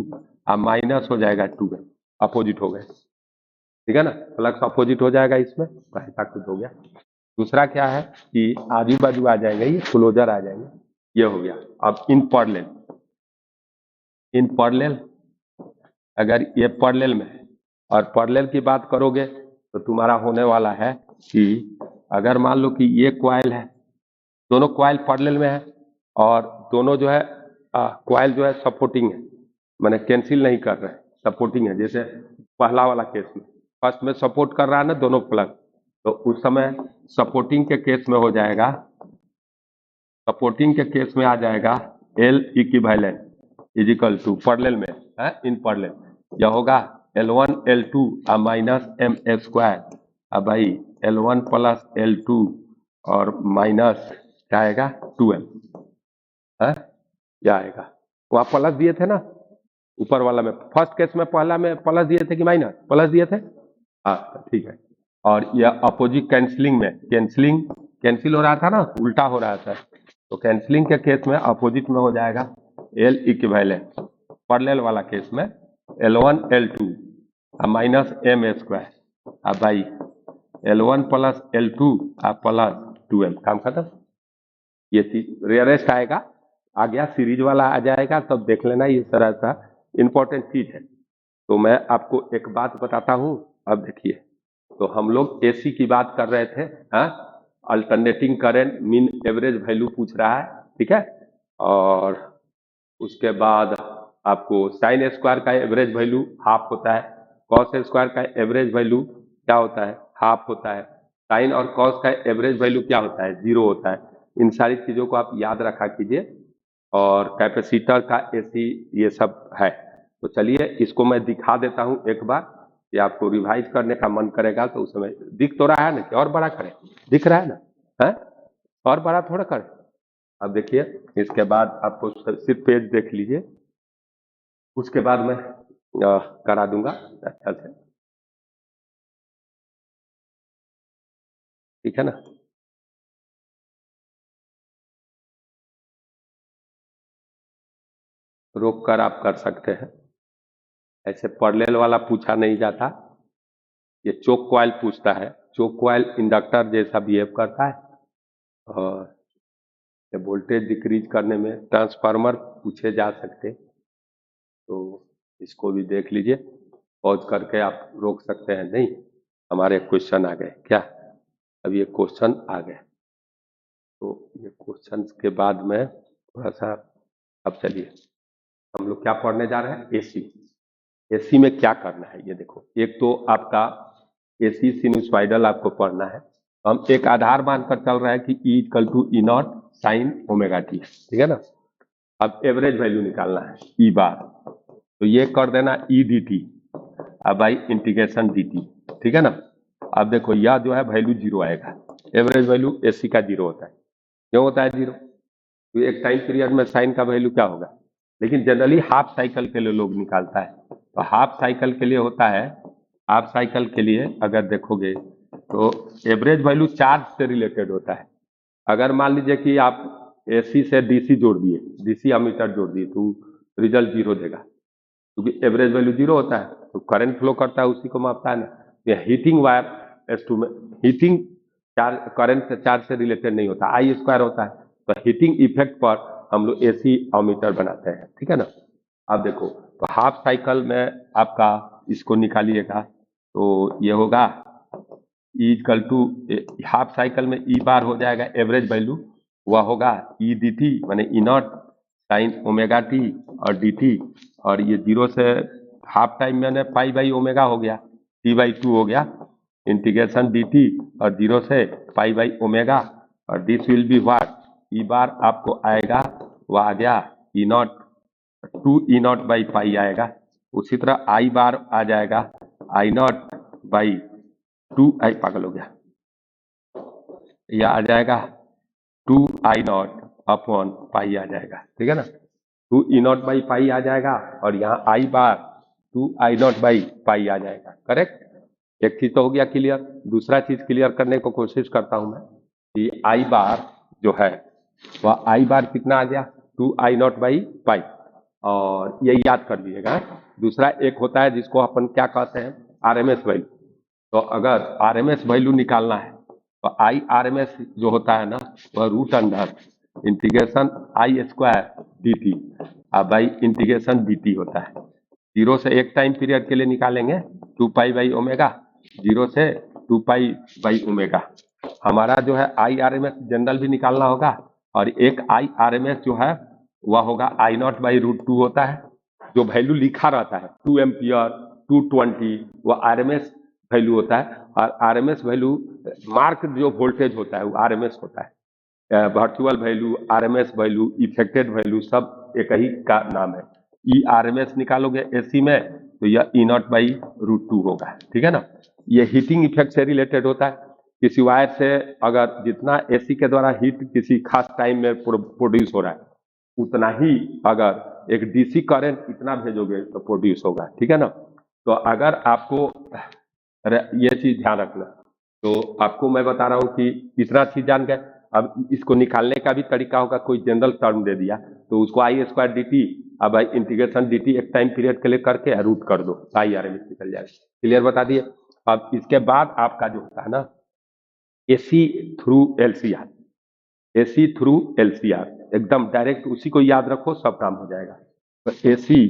Speaker 1: और माइनस हो जाएगा 2M, अपोजिट हो गए, ठीक है ना, फ्लक्स अपोजिट हो जाएगा इसमें, ऐसा कुछ हो गया। दूसरा क्या है कि आजू बाजू आ जाएंगे, ये क्लोजर आ जाएंगे, ये हो गया। अब इन पैरेलल अगर ये पैरेलल में है और पैरेलल की बात करोगे तो तुम्हारा होने वाला है कि अगर मान लो कि ये कॉइल है, दोनों कॉइल पैरेलल में है और दोनों जो है कॉइल जो है सपोर्टिंग है, माने कैंसिल नहीं कर रहे हैं, सपोर्टिंग है। जैसे पहला वाला केस में फर्स्ट में सपोर्ट कर रहा है ना दोनों प्लग, तो उस समय सपोर्टिंग के केस में हो जाएगा, सपोर्टिंग के केस में आ जाएगा L equivalent equal to parallel में है, इन पैरेलल यह होगा L1 L2 minus M square, अब भाई L1 प्लस L2 और माइनस क्या आएगा 2M है, क्या आएगा, वहां प्लस दिए थे ना ऊपर वाला में, फर्स्ट केस में पहला में प्लस दिए थे कि माइनस प्लस दिए थे, हाँ ठीक है। और यह अपोजिट कैंसिलिंग में कैंसिल हो रहा था ना, उल्टा हो रहा था, तो कैंसिलिंग के केस में अपोजिट में हो जाएगा L इक्विवेलेंट, पैरेलल वाला केस में L1 L2 minus M square, अब भाई L1 plus L2 plus 2M, काम खत्म। ये चीज रेयरेस्ट आएगा, आ गया सीरीज वाला आ जाएगा, तब देख लेना, ये तरह सा इंपॉर्टेंट चीज है। तो मैं आपको एक बात बताता हूँ, अब देखिए, तो हम लोग एसी की बात कर रहे थे, हाँ, alternating current mean average value पूछ रहा है, ठीक है, और उसके बाद आपको साइन स्क्वायर का एवरेज वैल्यू हाफ होता है, कॉस स्क्वायर का एवरेज वैल्यू क्या होता है, हाफ होता है, साइन और कॉस का एवरेज वैल्यू क्या होता है, 0 होता है। इन सारी चीजों को आप याद रखा कीजिए, और कैपेसिटर का एसी ये सब है। तो चलिए इसको मैं दिखा देता हूं एक बार, ये आपको रिवाइज करने का मन करेगा तो उस समय दिख तो रहा है ना, कि और बड़ा करें, दिख रहा है ना, है और बड़ा थोड़ा करें। अब देखिए इसके बाद आपको सिर्फ पेज देख लीजिए, उसके बाद मैं करा दूंगा अच्छा से, ठीक है ना। रोक कर आप कर सकते हैं, ऐसे पैरेलल वाला पूछा नहीं जाता, ये चोक कॉइल पूछता है, चोक कॉइल इंडक्टर जैसा बिहेव करता है, और वोल्टेज डिक्रीज करने में ट्रांसफार्मर पूछे जा सकते, तो इसको भी देख लीजिए। पॉज करके आप रोक सकते हैं। नहीं, हमारे क्वेश्चन आ गए क्या? अब ये क्वेश्चन आ गए, तो ये क्वेश्चन के बाद में थोड़ा सा, अब चलिए हम लोग क्या पढ़ने जा रहे हैं, एसी। एसी में क्या करना है ये देखो, एक तो आपका एसी सिनुसॉइडल आपको पढ़ना है। हम एक आधार मानकर चल रहा है कि E equal to E naught sine omega T, ठीक है ना। अब एवरेज वैल्यू निकालना है ई बार, तो ये कर देना ई डी टी, अब बाई इंटीग्रेशन डी टी, ठीक है ना। अब देखो यह जो है वैल्यू जीरो आएगा, एवरेज वैल्यू एसी का जीरो होता है। क्यों होता है जीरो? तो एक टाइम पीरियड में साइन का वैल्यू क्या होगा, लेकिन जनरली हाफ साइकिल के लिए लोग निकालता है। तो हाफ साइकिल के लिए होता है, हाफ साइकिल के लिए अगर देखोगे तो एवरेज वैल्यू चार्ज से रिलेटेड होता है। अगर मान लीजिए कि आप एसी से डीसी जोड़ दिए, डीसी अमीटर जोड़ दिए, तो रिजल्ट जीरो देगा, क्योंकि एवरेज वैल्यू जीरो होता है। तो करंट फ्लो करता है उसी को मापता है ना। ये हीटिंग वायर एस टू में हीटिंग चार्ज करंट से चार्ज से रिलेटेड नहीं होता, आई स्क्वायर होता है। तो हीटिंग इफेक्ट पर हम लोग एसी अमीटर बनाते हैं, ठीक है ना। अब देखो, तो हाफ साइकिल में आपका इसको निकालिएगा, तो ये होगा E equal to, half cycle में ई बार हो जाएगा एवरेज वैल्यू, वह होगा ई डी टी माने ई नॉट साइन ओमेगा टी और डी टी, और ये जीरो से हाफ टाइम मैंने पाई बाई ओमेगा हो गया, टी बाई टू हो गया, इंटीग्रेशन डी टी और जीरो से पाई बाई ओमेगा, और this will be what, E bar आपको आएगा, वह आ गया E naught to E naught by pi आएगा। उसी तरह आई बार आ जाएगा I naught by two, I पागल हो गया, यह आ जाएगा two I naught upon pi आ जाएगा, ठीक है ना। Two E naught by pi आ जाएगा, और यहाँ आई बार two I naught by pi आ जाएगा, करेक्ट। एक चीज तो हो गया क्लियर। दूसरा चीज क्लियर करने को कोशिश करता हूं मैं, कि आई बार जो है वह आई बार कितना आ गया, two I naught by pi, और ये याद कर लीजिएगा। दूसरा एक होता है जिसको अपन क्या कहते हैं, आरएमएस वैल्यू। तो अगर आरएमएस वैल्यू निकालना है, तो आई आरएमएस जो होता है ना, वह root under integration I square D T by integration D T होता है। जीरो से एक टाइम पीरियड के लिए निकालेंगे two pi by omega, zero से टू पाई बाई ओमेगा। हमारा जो है I R M S general भी निकालना होगा, और एक आई आर एम एस जो है वह होगा I naught by root to होता है, जो वैल्यू लिखा रहता है 2 एम्पियर 220, वह आर एम एस वैल्यू होता है। और R M S value mark जो वोल्टेज होता है वो आर एम एस होता है। Virtual value, R M S value, effected value सब एक ही का नाम है। ई आर एम एस निकालोगे एसी में, तो यह E naught by root two होगा, ठीक है ना। ये हीटिंग इफेक्ट से रिलेटेड होता है। किसी वायर से अगर जितना एसी के द्वारा हीट किसी खास टाइम में प्रोड्यूस हो रहा है, उतना ही अगर एक डीसी करंट इतना भेजोगे तो प्रोड्यूस होगा, ठीक है ना। तो अगर आपको ये चीज ध्यान रखना, तो आपको मैं बता रहा हूं कि इतना चीज जान गए। अब इसको निकालने का भी तरीका होगा, कोई जनरल टर्म दे दिया तो उसको आई स्क्वायर डी टी, अब इंटीग्रेशन डी टी एक टाइम पीरियड के लिए करके रूट कर दो, आई आर एम एस निकल जाएगा। क्लियर बता दिए। अब इसके बाद आपका जो होता है ना, AC through LCR, AC through LCR एकदम डायरेक्ट उसी को याद रखो, सब काम हो जाएगा। तो AC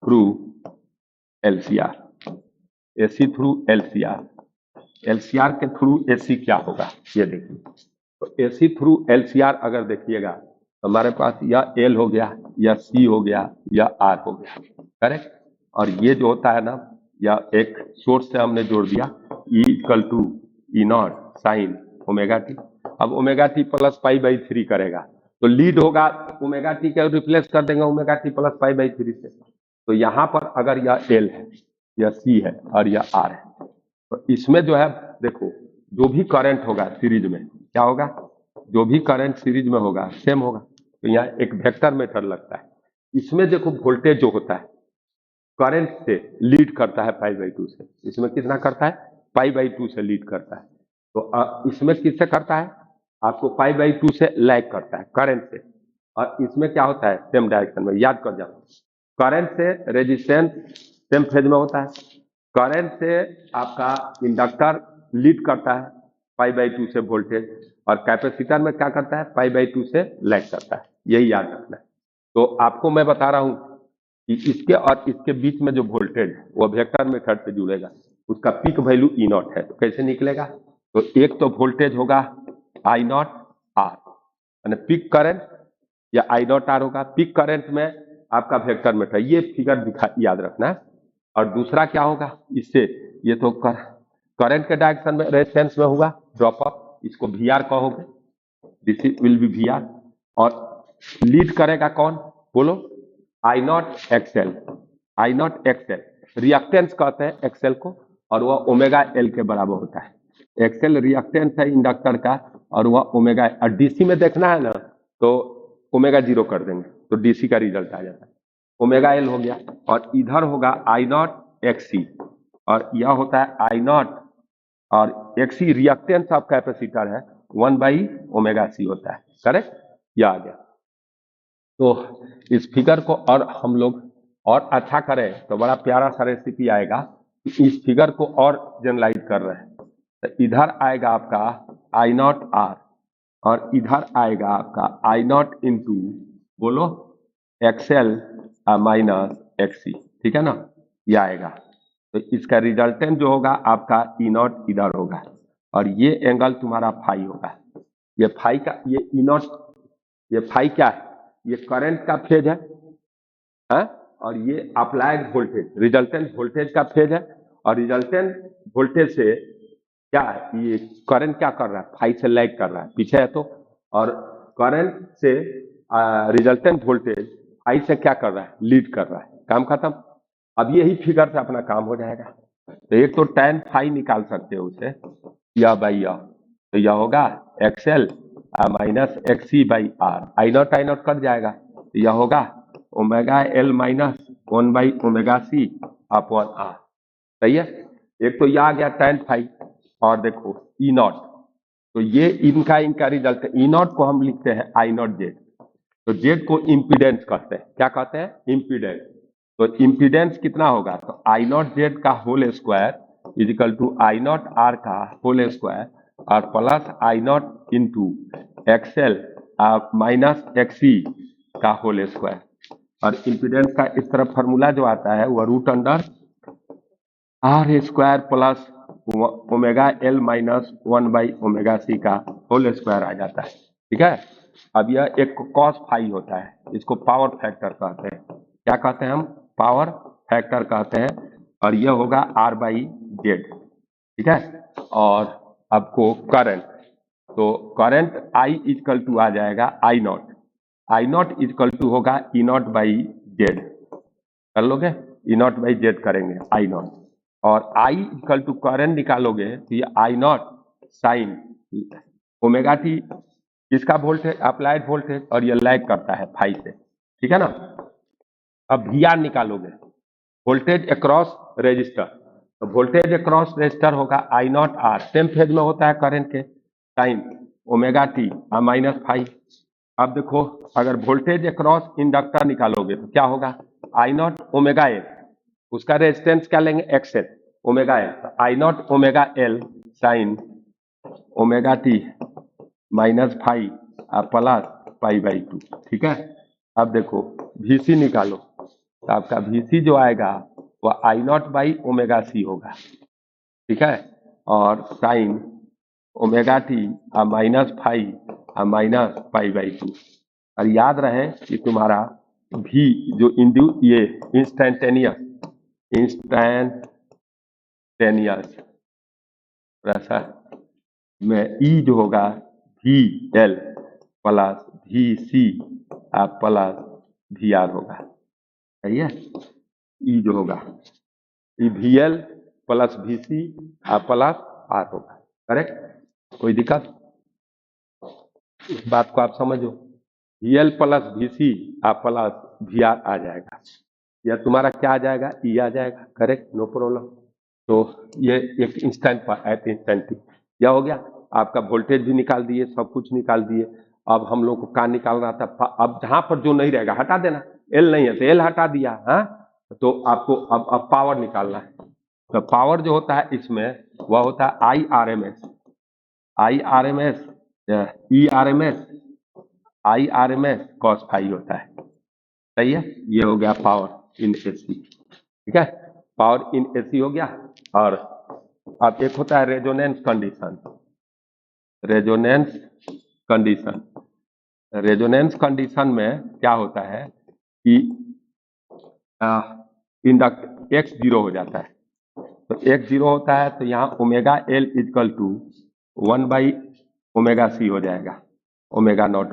Speaker 1: through LCR, AC through LCR, LCR के थ्रू एसी क्या होगा ये देखिए। तो एसी थ्रू एलसीआर अगर देखिएगा, तो हमारे पास या एल हो गया, या सी हो गया, या आर हो गया, करेक्ट। और ये जो होता है ना, या एक सोर्स से हमने जोड़ दिया E equal to E naught sine omega T. अब omega T plus pi by three करेगा, तो लीड होगा ओमेगा टी के रिप्लेस कर देंगे omega T plus pi by three से। तो यहाँ पर अगर यह एल है, यह सी है, और यह आर है, तो इसमें जो है देखो, जो भी करंट होगा सीरीज में क्या होगा, जो भी करंट सीरीज में होगा सेम होगा। तो यहाँ एक वेक्टर मेथड लगता है। इसमें देखो वोल्टेज जो होता है करंट से लीड करता है पाई बाई टू से, इसमें कितना करता है, पाई बाई टू से लीड करता है। तो इसमें किससे करता है, आपको पाई बाई टू से लैग करता है करंट से। और इसमें क्या होता है, सेम डायरेक्शन में, याद कर जाओ। करंट से रेजिस्टेंस सेम फेज में होता है, करंट से आपका इंडक्टर लीड करता है पाई बाई टू से वोल्टेज, और कैपेसिटर में क्या करता है, पाई बाई टू से लैग करता है। यही याद रखना है। तो आपको मैं बता रहा हूं कि इसके और इसके बीच में जो वोल्टेज है वो वेक्टर मेथड से जुड़ेगा, उसका पीक वैल्यू ई नॉट है। तो कैसे निकलेगा? तो एक तो वोल्टेज होगा आई नॉट आर, यानी पीक करंट, या आई नॉट आर होगा। पीक करंट में आपका वेक्टर मेथड, ये फिगर दिखा याद रखना है। और दूसरा क्या होगा इससे, ये तो करंट के डायरेक्शन में रेजिस्टेंस में हुआ ड्रॉप अप, इसको वी आर कहोगे, this will be V R. और लीड करेगा कौन बोलो? I naught X L. I naught X L reactance कहते हैं एक्सएल को, और वह ओमेगा एल के बराबर होता है। एक्सएल रिएक्टेंस है इंडक्टर का, और वह ओमेगा, और डीसी में देखना है ना तो ओमेगा जीरो कर देंगे तो डीसी का रिजल्ट आ जाता है। ओमेगा एल हो गया, और इधर होगा आई नॉट एक्सी, और यह होता है आई नॉट, और एक्सी रिएक्टेंस ऑफ कैपेसिटर है, 1/ओमेगा सी होता है। करेक्ट, यह आ गया। तो इस फिगर को और हम लोग और अच्छा करें तो बड़ा प्यारा सा रेसिपी आएगा। इस फिगर को और जनरलाइज कर रहे हैं तो इधर आएगा आपका आई नॉट आर, और इधर आएगा आपका आई नॉट इंटू बोलो एक्सएल माइनस एक्सी, ठीक है ना, ये आएगा। तो इसका रिजल्टेंट जो होगा आपका ई नॉट इधर होगा, और ये एंगल तुम्हारा फाई होगा। ये फाई का, ये ई नॉट, ये फाई क्या है? ये करंट का फेज है, हाँ? और ये अप्लाइड वोल्टेज, रिजल्टेंट वोल्टेज का फेज है। और रिजल्टेंट वोल्टेज से क्या है, ये करंट क्या कर रहा है? फाई से लैग कर रहा है, पीछे है तो। और करंट से रिजल्टेंट वोल्टेज फाई से क्या कर रहा है? लीड कर रहा है। काम खत्म। अब यही फिगर से अपना काम हो जाएगा। तो एक तो tan फाई निकाल सकते हो उसे, यह बाई यह, तो यह होगा X L minus X C by R, I naught cut जाएगा, तो यह होगा ओमेगा एल माइनस 1/ओमेगा सी अपॉन आर। सही है। एक तो यह आ गया tan फाई, और देखो ई नॉट, तो ये इनका रिजल्ट है। ई नॉट को हम लिखते हैं आई नॉट जेड, तो जेड को इम्पीडेंस कहते हैं। क्या कहते हैं? इम्पीडेंस। तो इम्पीडेंस कितना होगा? तो आई नॉट जेड का whole square equal to I naught R का होल स्क्वायर, और plus I naught into X L minus X C का होल स्क्वायर। और इम्पीडेंस का इस तरफ फॉर्मूला जो आता है वह root under R square plus omega L minus 1/ओमेगा सी का होल स्क्वायर आ जाता है। ठीक है। अब यह एक कॉस फाई होता है, इसको पावर फैक्टर कहते हैं। क्या कहते हैं हम? पावर फैक्टर कहते हैं। और यह होगा R/Z। ठीक है। और आपको करंट, तो करंट I इजकल टू आ जाएगा आई नॉट इजकल टू होगा ई नॉट बाई जेड। कर लोगे? ई नॉट बाई जेड करेंगे आई नॉट, और आई इक्वल टू करंट निकालोगे तो ये आई नॉट साइन ओमेगा टी, इसका वोल्टेज अप्लाइड वोल्टेज, और ये लैग करता है फाई से। ठीक है ना। अब वी आर निकालोगे, वोल्टेज अक्रॉस रेजिस्टर, तो वोल्टेज अक्रॉस रेजिस्टर होगा I naught R, same phase में होता है करंट के, sine omega T minus phi. अब देखो अगर वोल्टेज अक्रॉस इंडक्टर निकालोगे तो क्या होगा? आई नॉट ओमेगा एल, उसका रेजिस्टेंस क्या लेंगे? XL omega L, I naught omega L sine omega T minus phi plus pi by 2। ठीक है। अब देखो VC निकालो, तो आपका VC जो आएगा वह I naught by omega C होगा। ठीक है। और sine omega T minus phi minus pi by 2। और याद रहे कि तुम्हारा भी जो ये इंस्टैंटेनियस प्रेशर में ई जो होगा VL plus VC plus VR होगा। सही है। ई जो होगा E VL plus VC plus R होगा। करेक्ट। कोई दिक्कत? इस बात को आप समझो, VL plus VC plus VR आ जाएगा, या तुम्हारा क्या आ जाएगा? ई आ जाएगा। Correct, no problem. तो ये एक इंस्टेंट पर एट इंस्टेंट यह हो गया। आपका वोल्टेज भी निकाल दिए, सब कुछ निकाल दिए। अब हम लोग को क्या निकालना था? अब जहां पर जो नहीं रहेगा हटा देना, एल नहीं है तो एल हटा दिया। हाँ, तो आपको अब पावर निकालना है। तो पावर जो होता है इसमें वह होता है IRMS ERMS IRMS cos phi होता है। सही है। ये हो गया पावर। इन एसी, ठीक है, पावर इन एसी हो गया। और अब एक होता है resonance condition. Resonance condition, resonance condition में क्या होता है कि इंडक्ट एक्स जीरो हो जाता है। तो एक्स जीरो होता है तो यहाँ ओमेगा एल इजकल टू 1/ओमेगा सी हो जाएगा, ओमेगा नॉट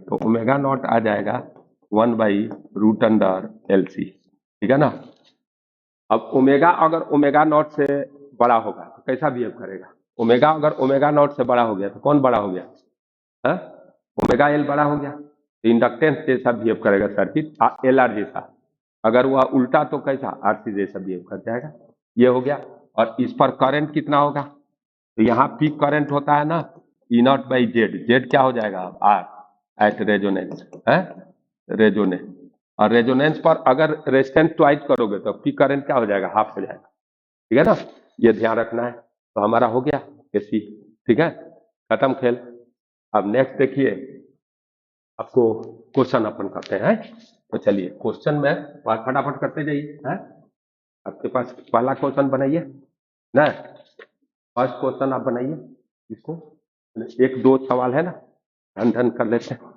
Speaker 1: तो ओमेगा नॉट आ जाएगा 1/√अंडर LC, ठीक है ना। अब ओमेगा अगर ओमेगा नॉट से बड़ा होगा तो कैसा बिहेव करेगा? ओमेगा अगर ओमेगा नॉट से बड़ा हो गया तो कौन बड़ा हो गया? है ओमेगा एल बड़ा हो गया, तो इंडक्टेंस जैसा बिहेव करेगा सर्किट, LR जैसा। अगर वह उल्टा तो कैसा? RC जैसा बिहेव कर जाएगा। ये हो गया। और इस पर करंट कितना होगा? तो यहाँ पीक करंट होता है ना E0/Z, जेड क्या हो जाएगा? R एट रेजोनेंस, है रेजोनेंस। और रेजोनेंस पर अगर रेजिस्टेंस ट्वाइस करोगे तो पीक करंट क्या हो जाएगा? हाफ हो जाएगा, ठीक है ना। ये ध्यान रखना है। तो हमारा हो गया एसी, ठीक है, खत्म खेल। अब नेक्स्ट देखिए, आपको क्वेश्चन अपन करते हैं। तो चलिए क्वेश्चन में फटाफट करते जाइए। है आपके पास पहला क्वेश्चन बनाइए ना, फर्स्ट क्वेश्चन आप बनाइए इसको। एक दो सवाल है ना, ढन ढन कर लेते हैं।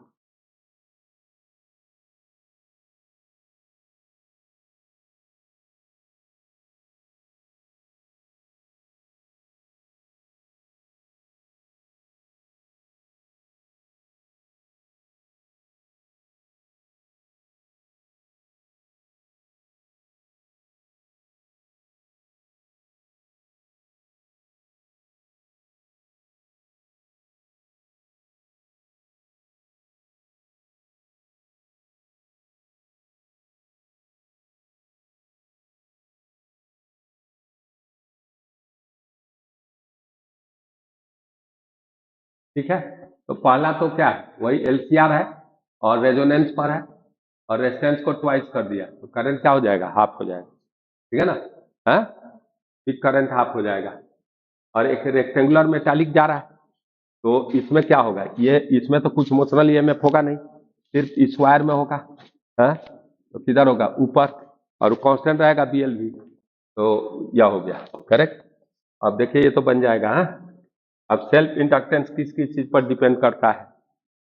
Speaker 1: ठीक है, तो पहला तो क्या है, वही LCR है और रेजोनेंस पर है, और रेजिस्टेंस को ट्वाइस कर दिया तो करंट क्या हो जाएगा? हाफ हो जाएगा, ठीक है ना। है फिर करंट हाफ हो जाएगा। और एक रेक्टेंगुलर मेटालिक जा रहा है, तो इसमें क्या होगा? ये इसमें तो कुछ मोशनल EMF होगा नहीं, सिर्फ स्क्वायर में होगा। है तो किधर होगा? ऊपर, और कांस्टेंट रहेगा BL भी। तो यह हो गया करेक्ट। अब देखिए ये तो बन जाएगा। अब सेल्फ इंडक्टेंस किस किस चीज पर डिपेंड करता है?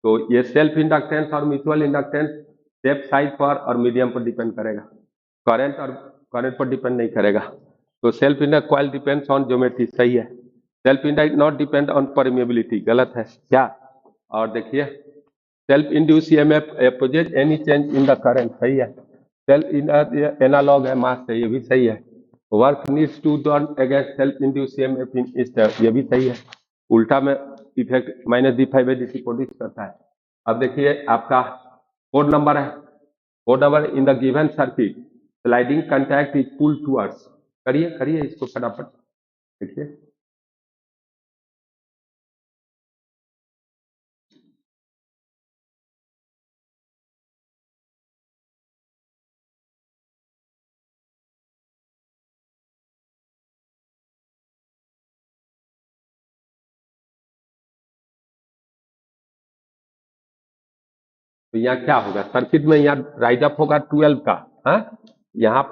Speaker 1: तो ये सेल्फ इंडक्टेंस और म्यूचुअल इंडक्टेंस स्टेप साइज पर और मीडियम पर डिपेंड करेगा, करंट और करंट पर डिपेंड नहीं करेगा। तो self induct coil depends on geometry, सही है। Self induct not depend on permeability, गलत है क्या? और देखिए self induce EMF opposite any change in the current, सही है। सेल्फ एनालॉग है मास से, ये भी सही है। Work needs to done against self induce EMF in step, ये भी सही है। उल्टा में इफेक्ट -d5/dt प्रोड्यूस करता है। अब देखिए आपका कोड नंबर है, code number in the given circuit sliding contact is pull towards, करिए करिए इसको फटाफट देखिए। तो यहाँ क्या होगा सर्किट में? यहाँ राइज अप होगा 12 का। हाँ यहाँ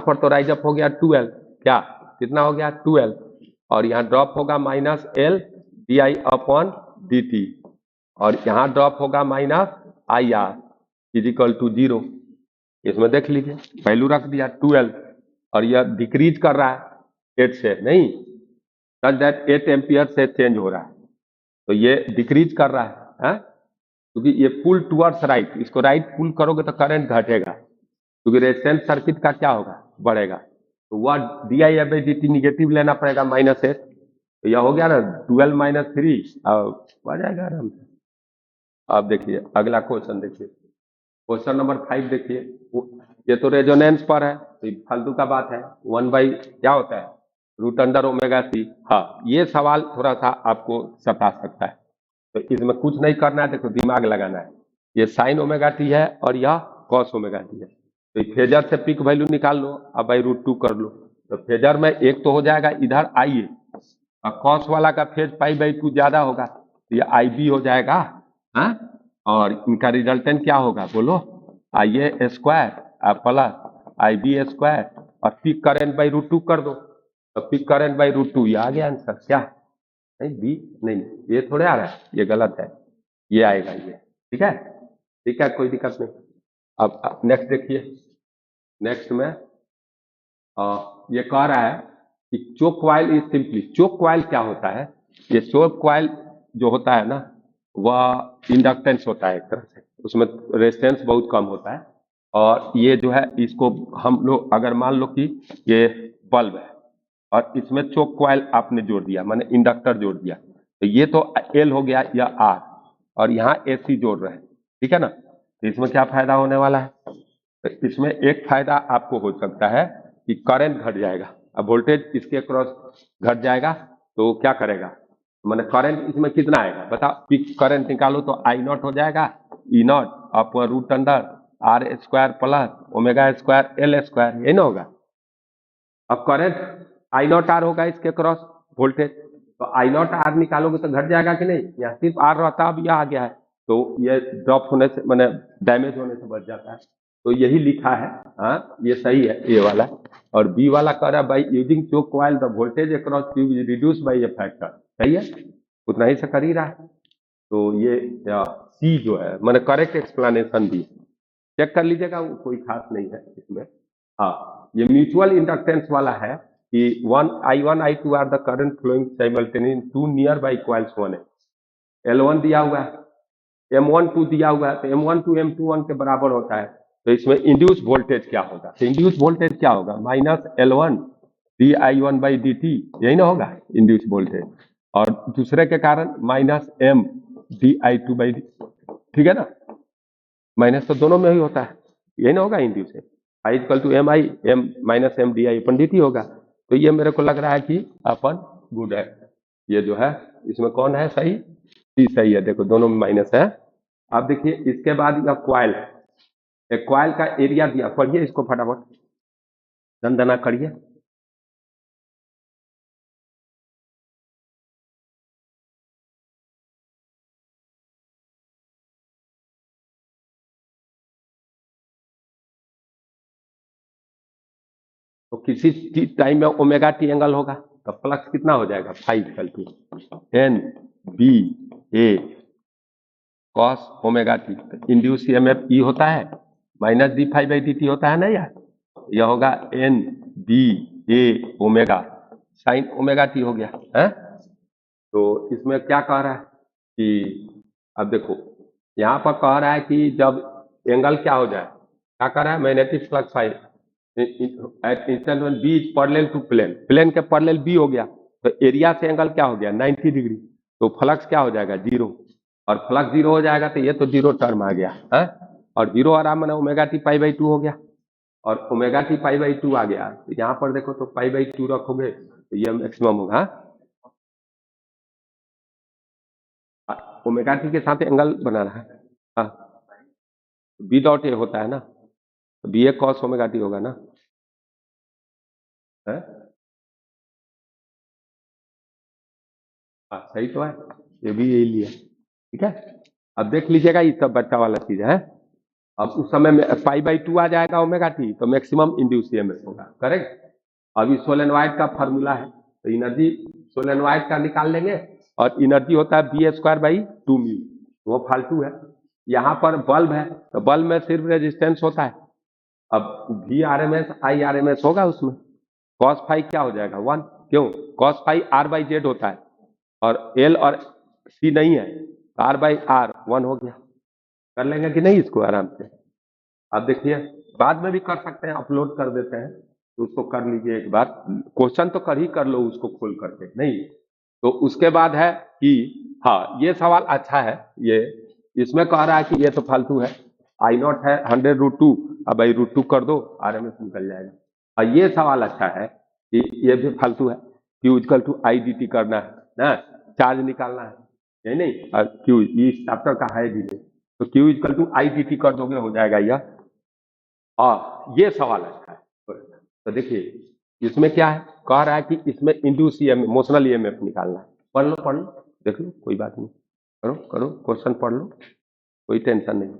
Speaker 1: पर तो राइज अप हो गया 12, क्या कितना हो गया? 12। और यहाँ ड्रॉप होगा -L/di/dt, और यहाँ ड्रॉप होगा -IR = 0। इसमें देख लीजिए वैल्यू रख दिया 12, और यह डिक्रीज कर रहा है 8 से, नहीं सच दैट 8 एम्पियर से चेंज हो रहा है, तो ये डिक्रीज कर रहा है। क्योंकि ये पुल टुवर्ड्स राइट, इसको राइट पुल करोगे तो करंट घटेगा, क्योंकि रेजिस्टेंस सर्किट का क्या होगा? बढ़ेगा। तो वह di/dt निगेटिव लेना पड़ेगा -8, तो यह हो गया ना 12 - 3, अब आ जाएगा आराम से। अब देखिए अगला क्वेश्चन देखिए, क्वेश्चन नंबर 5 देखिए। ये तो रेजोनेंस पर है, तो फालतू का बात है। 1 क्या होता है? √अंडर/ओमेगा C। हाँ ये सवाल थोड़ा सा आपको सता सकता है, तो इसमें कुछ नहीं करना है, देखो दिमाग लगाना है। ये sin ωt है और यह cos ωt है, तो फेजर से पीक वैल्यू निकाल लो, अब √2 कर लो। तो फेजर में एक तो हो जाएगा इधर आइए, और cos वाला का फेज π/2 ज्यादा होगा, तो ये IB हो जाएगा। हाँ और इनका रिजल्टेंट क्या होगा बोलो? IA² प्लस आई बी स्क्वायर और पीक करंट बाई रूट 2 कर दो, तो पीक करंट बाई रूट 2 ये आ गया आंसर। क्या नहीं बी नहीं, ये थोड़े आ रहा है, ये गलत है, ये आएगा ये। ठीक है, ठीक है, कोई दिक्कत नहीं। अब नेक्स्ट देखिए, नेक्स्ट में ये कह रहा है कि choke coil is simply, choke coil क्या होता है? ये चोक कॉइल जो होता है ना, वह इंडक्टेंस होता है एक तरह से, उसमें रेजिस्टेंस बहुत कम होता है। और ये जो है इसको हम लोग अगर मान लो कि ये बल्ब है और इसमें चोक कॉइल आपने जोड़ दिया, माने इंडक्टर जोड़ दिया, तो ये तो एल हो गया या आर, और यहाँ एसी जोड़ रहे हैं, ठीक है ना। तो इसमें क्या फायदा होने वाला है? तो इसमें एक फायदा आपको हो सकता है कि करंट घट जाएगा। अब वोल्टेज इसके क्रॉस घट जाएगा तो क्या करेगा, माने करंट इसमें कितना आएगा बताओ, पीक करंट निकालो तो आई नॉट हो जाएगा, E naught upon root under R square plus omega square L square, यही ना होगा। अब करंट आई नॉट आर होगा इसके क्रॉस वोल्टेज, तो आई नॉट आर निकालोगे तो घट जाएगा कि नहीं, यहाँ सिर्फ आर रहता, अब यह आ गया है, तो ये ड्रॉप होने से मैंने डैमेज होने से बच जाता है। तो यही लिखा है, हाँ ये सही है ये वाला। और बी वाला कह रहा है by using choke coil the voltage across tube is reduce by a factor, सही है, उतना ही से कर ही रहा है। तो ये सी जो है मैंने करेक्ट एक्सप्लेनेशन दी, चेक कर लीजिएगा, वो कोई खास नहीं है इसमें। हाँ ये म्यूचुअल इंडक्टेंस वाला है कि one I two are the current flowing simultaneous to nearby coils one है, L1 दिया हुआ है, M12 दिया हुआ है, तो M12 M21 के बराबर होता है, तो इसमें इंड्यूस वोल्टेज क्या होगा, तो इंड्यूस वोल्टेज क्या होगा, minus L1 D I one by D T, यही ना होगा इंड्यूस वोल्टेज, और दूसरे के कारण minus M D I two by D, ठीक है ना, माइनस तो दोनों में ही होता है, यही ना होगा इंड्यूस है, I equal to M I M minus M D I upon D T होगा। तो ये मेरे को लग रहा है कि अपन गुड है, ये जो है इसमें कौन है सही, सी सही है, देखो दोनों में माइनस है। अब देखिए इसके बाद यह क्वाइल है, एक क्वाइल का एरिया दिया, पढ़िए इसको फटाफट, दंदना करिए। तो किसी टाइम में ओमेगा टी एंगल होगा, तो फ्लक्स कितना हो जाएगा, 5 N B A cos omega T, induce EMF E होता है minus D five by D T होता है ना यार, यह होगा N B A omega sine omega T हो गया है। तो इसमें क्या कह रहा है कि अब देखो यहाँ पर कह रहा है कि जब एंगल क्या हो जाए, क्या कह रहा है, magnetic flux phi at instant when B is parallel to plane, plane के पैरेलल बी हो गया, तो एरिया से एंगल क्या हो गया 90 डिग्री, तो फ्लक्स क्या हो जाएगा जीरो, और फ्लक्स जीरो हो जाएगा तो ये तो जीरो टर्म आ गया है, और जीरो आराम में omega T pi by two हो गया, और omega T pi by two आ गया, तो यहाँ पर देखो तो पाई बाई टू रखोगे तो ये मैक्सिमम होगा, ओमेगा टी के साथ एंगल बना रहा है, हाँ बी डॉट ए होता है ना, तो B A cos omega T होगा ना, है हाँ सही तो है, ये भी यही लिया, ठीक है। अब देख लीजिएगा ये सब बच्चा वाला चीज है। अब उस समय में पाई बाई टू आ जाएगा ओमेगा टी, तो मैक्सिमम इंड्यूस ईएमएफ होगा, करेक्ट। अभी सोलेनोइड का फार्मूला है, तो एनर्जी सोलेनोइड का निकाल लेंगे, और एनर्जी होता है B square by two mu, वो फालतू है। यहाँ पर बल्ब है, तो बल्ब में सिर्फ रेजिस्टेंस होता है, अब V R M S I R M S होगा उसमें, कॉस फाइव क्या हो जाएगा 1, क्यों cos phi R by Z होता है, और एल और सी नहीं है, आर बाई आर 1 हो गया, कर लेंगे कि नहीं इसको आराम से। अब देखिए बाद में भी कर सकते हैं, अपलोड कर देते हैं, तो उसको कर लीजिए एक बार, क्वेश्चन तो कर ही कर लो उसको खोल करके नहीं। तो उसके बाद है कि हाँ ये सवाल अच्छा है, ये इसमें कह रहा है कि ये तो फालतू है, आई नॉट है 100 √2, अब भाई √2 कर दो आर एम एस निकल जाएगा। और ये सवाल अच्छा है कि ये भी फालतू है, Q equal to I D T करना है ना, चार्ज निकालना है, यही नहीं, और क्यू इस चैप्टर का है भी नहीं, तो Q equal to I D T कर दोगे हो जाएगा यह। हाँ ये सवाल अच्छा है, तो देखिए इसमें क्या है, कह रहा है कि इसमें इंड्यूस ईएमएफ मोशनल ईएमएफ निकालना है, पढ़ लो देख लो, कोई बात नहीं, करो करो क्वेश्चन पढ़ लो, कोई टेंशन नहीं।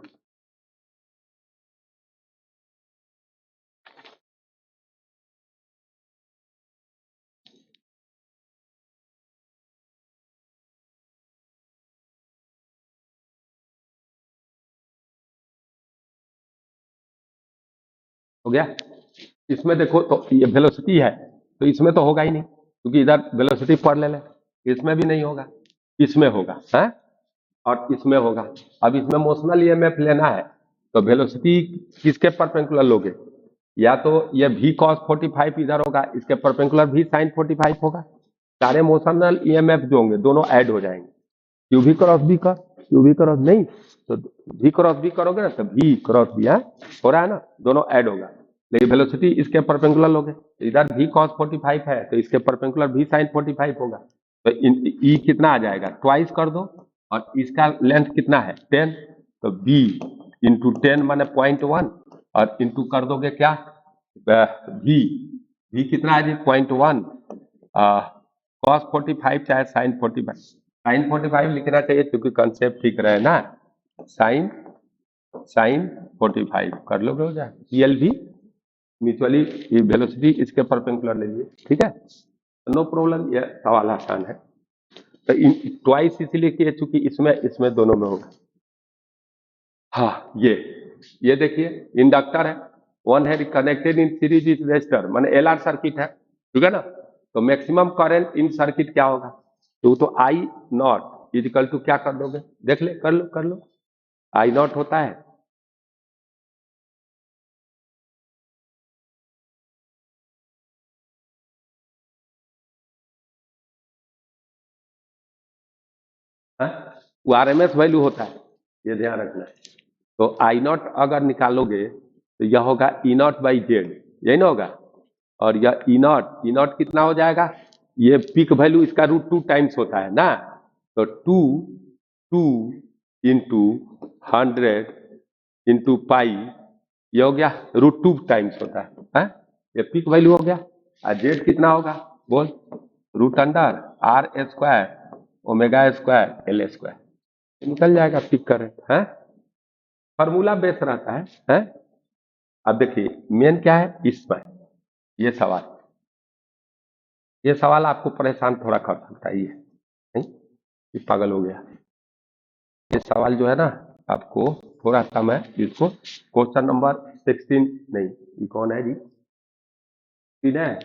Speaker 1: हो गया। इसमें देखो तो ये वेलोसिटी है, तो इसमें तो होगा ही नहीं, क्योंकि इधर वेलोसिटी पर ले ले, इसमें भी नहीं होगा, इसमें होगा है, और इसमें होगा। अब इसमें मोशनल ईएमएफ लेना है, तो वेलोसिटी किसके परपेंडिकुलर लोगे? या तो ये v cos 45 इधर होगा, इसके परपेंडिकुलर v sin 45 होगा। सारे मोशनल ईएमएफ जो होंगे दोनों ऐड हो जाएंगे। क्यू भी क्रॉस बी का, क्यू भी क्रॉस नहीं, तो v क्रॉस बी करोगे ना, तो v क्रॉस बी हो रहा है ना, दोनों ऐड होगा। लेकिन वेलोसिटी इसके परपेंडिकुलर लोगे, इधर v cos 45 है, तो इसके परपेंडिकुलर v sin 45 होगा। तो ई कितना आ जाएगा, ट्वाइस कर दो, और इसका लेंथ कितना है 10, तो b इंटू 10 माने 0.1, और इंटू कर दोगे क्या, v v कितना है जी 0.1, cos 45 चाहे sin 45, sin 45 लिखना चाहिए क्योंकि कंसेप्ट ठीक रहे ना, sin 45 कर लोगे हो जाए, CL भी म्यूचुअली वेलोसिटी इसके परपेंडिकुलर ले लिए, ठीक है, नो प्रॉब्लम, ये सवाल आसान है। तो ट्वाइस इसीलिए किए चूंकि इसमें दोनों में होगा। हाँ, ये देखिए इंडक्टर है, वन है connected in series with resistor, माने LR सर्किट है, ठीक है ना, तो मैक्सिमम करंट इन सर्किट क्या होगा, तो आई नॉट इजिकल टू क्या कर दोगे, देख ले, कर लो, आई नॉट होता है हाँ? वो RMS वैल्यू होता है, ये ध्यान रखना है। तो आई नॉट अगर निकालोगे तो यह होगा ई नॉट बाई जेड, यही ना होगा, और यह ई नॉट कितना हो जाएगा, ये पीक वैल्यू इसका √2 टाइम्स होता है ना, तो 2 इंटू 100 इंटू पाई, ये हो गया √2 टाइम्स होता है, ये पीक वैल्यू हो गया। और जेड कितना होगा बोल, √R² omega square L square, निकल जाएगा पीक करंट है, फॉर्मूला बेस रहता है? अब देखिए मेन क्या है इसमें, ये सवाल आपको परेशान थोड़ा कर सकता है, ये नहीं ये पागल हो गया, ये सवाल जो है ना आपको थोड़ा कम है, इसको क्वेश्चन नंबर 16 नहीं, ये कौन है जी, ठीक है,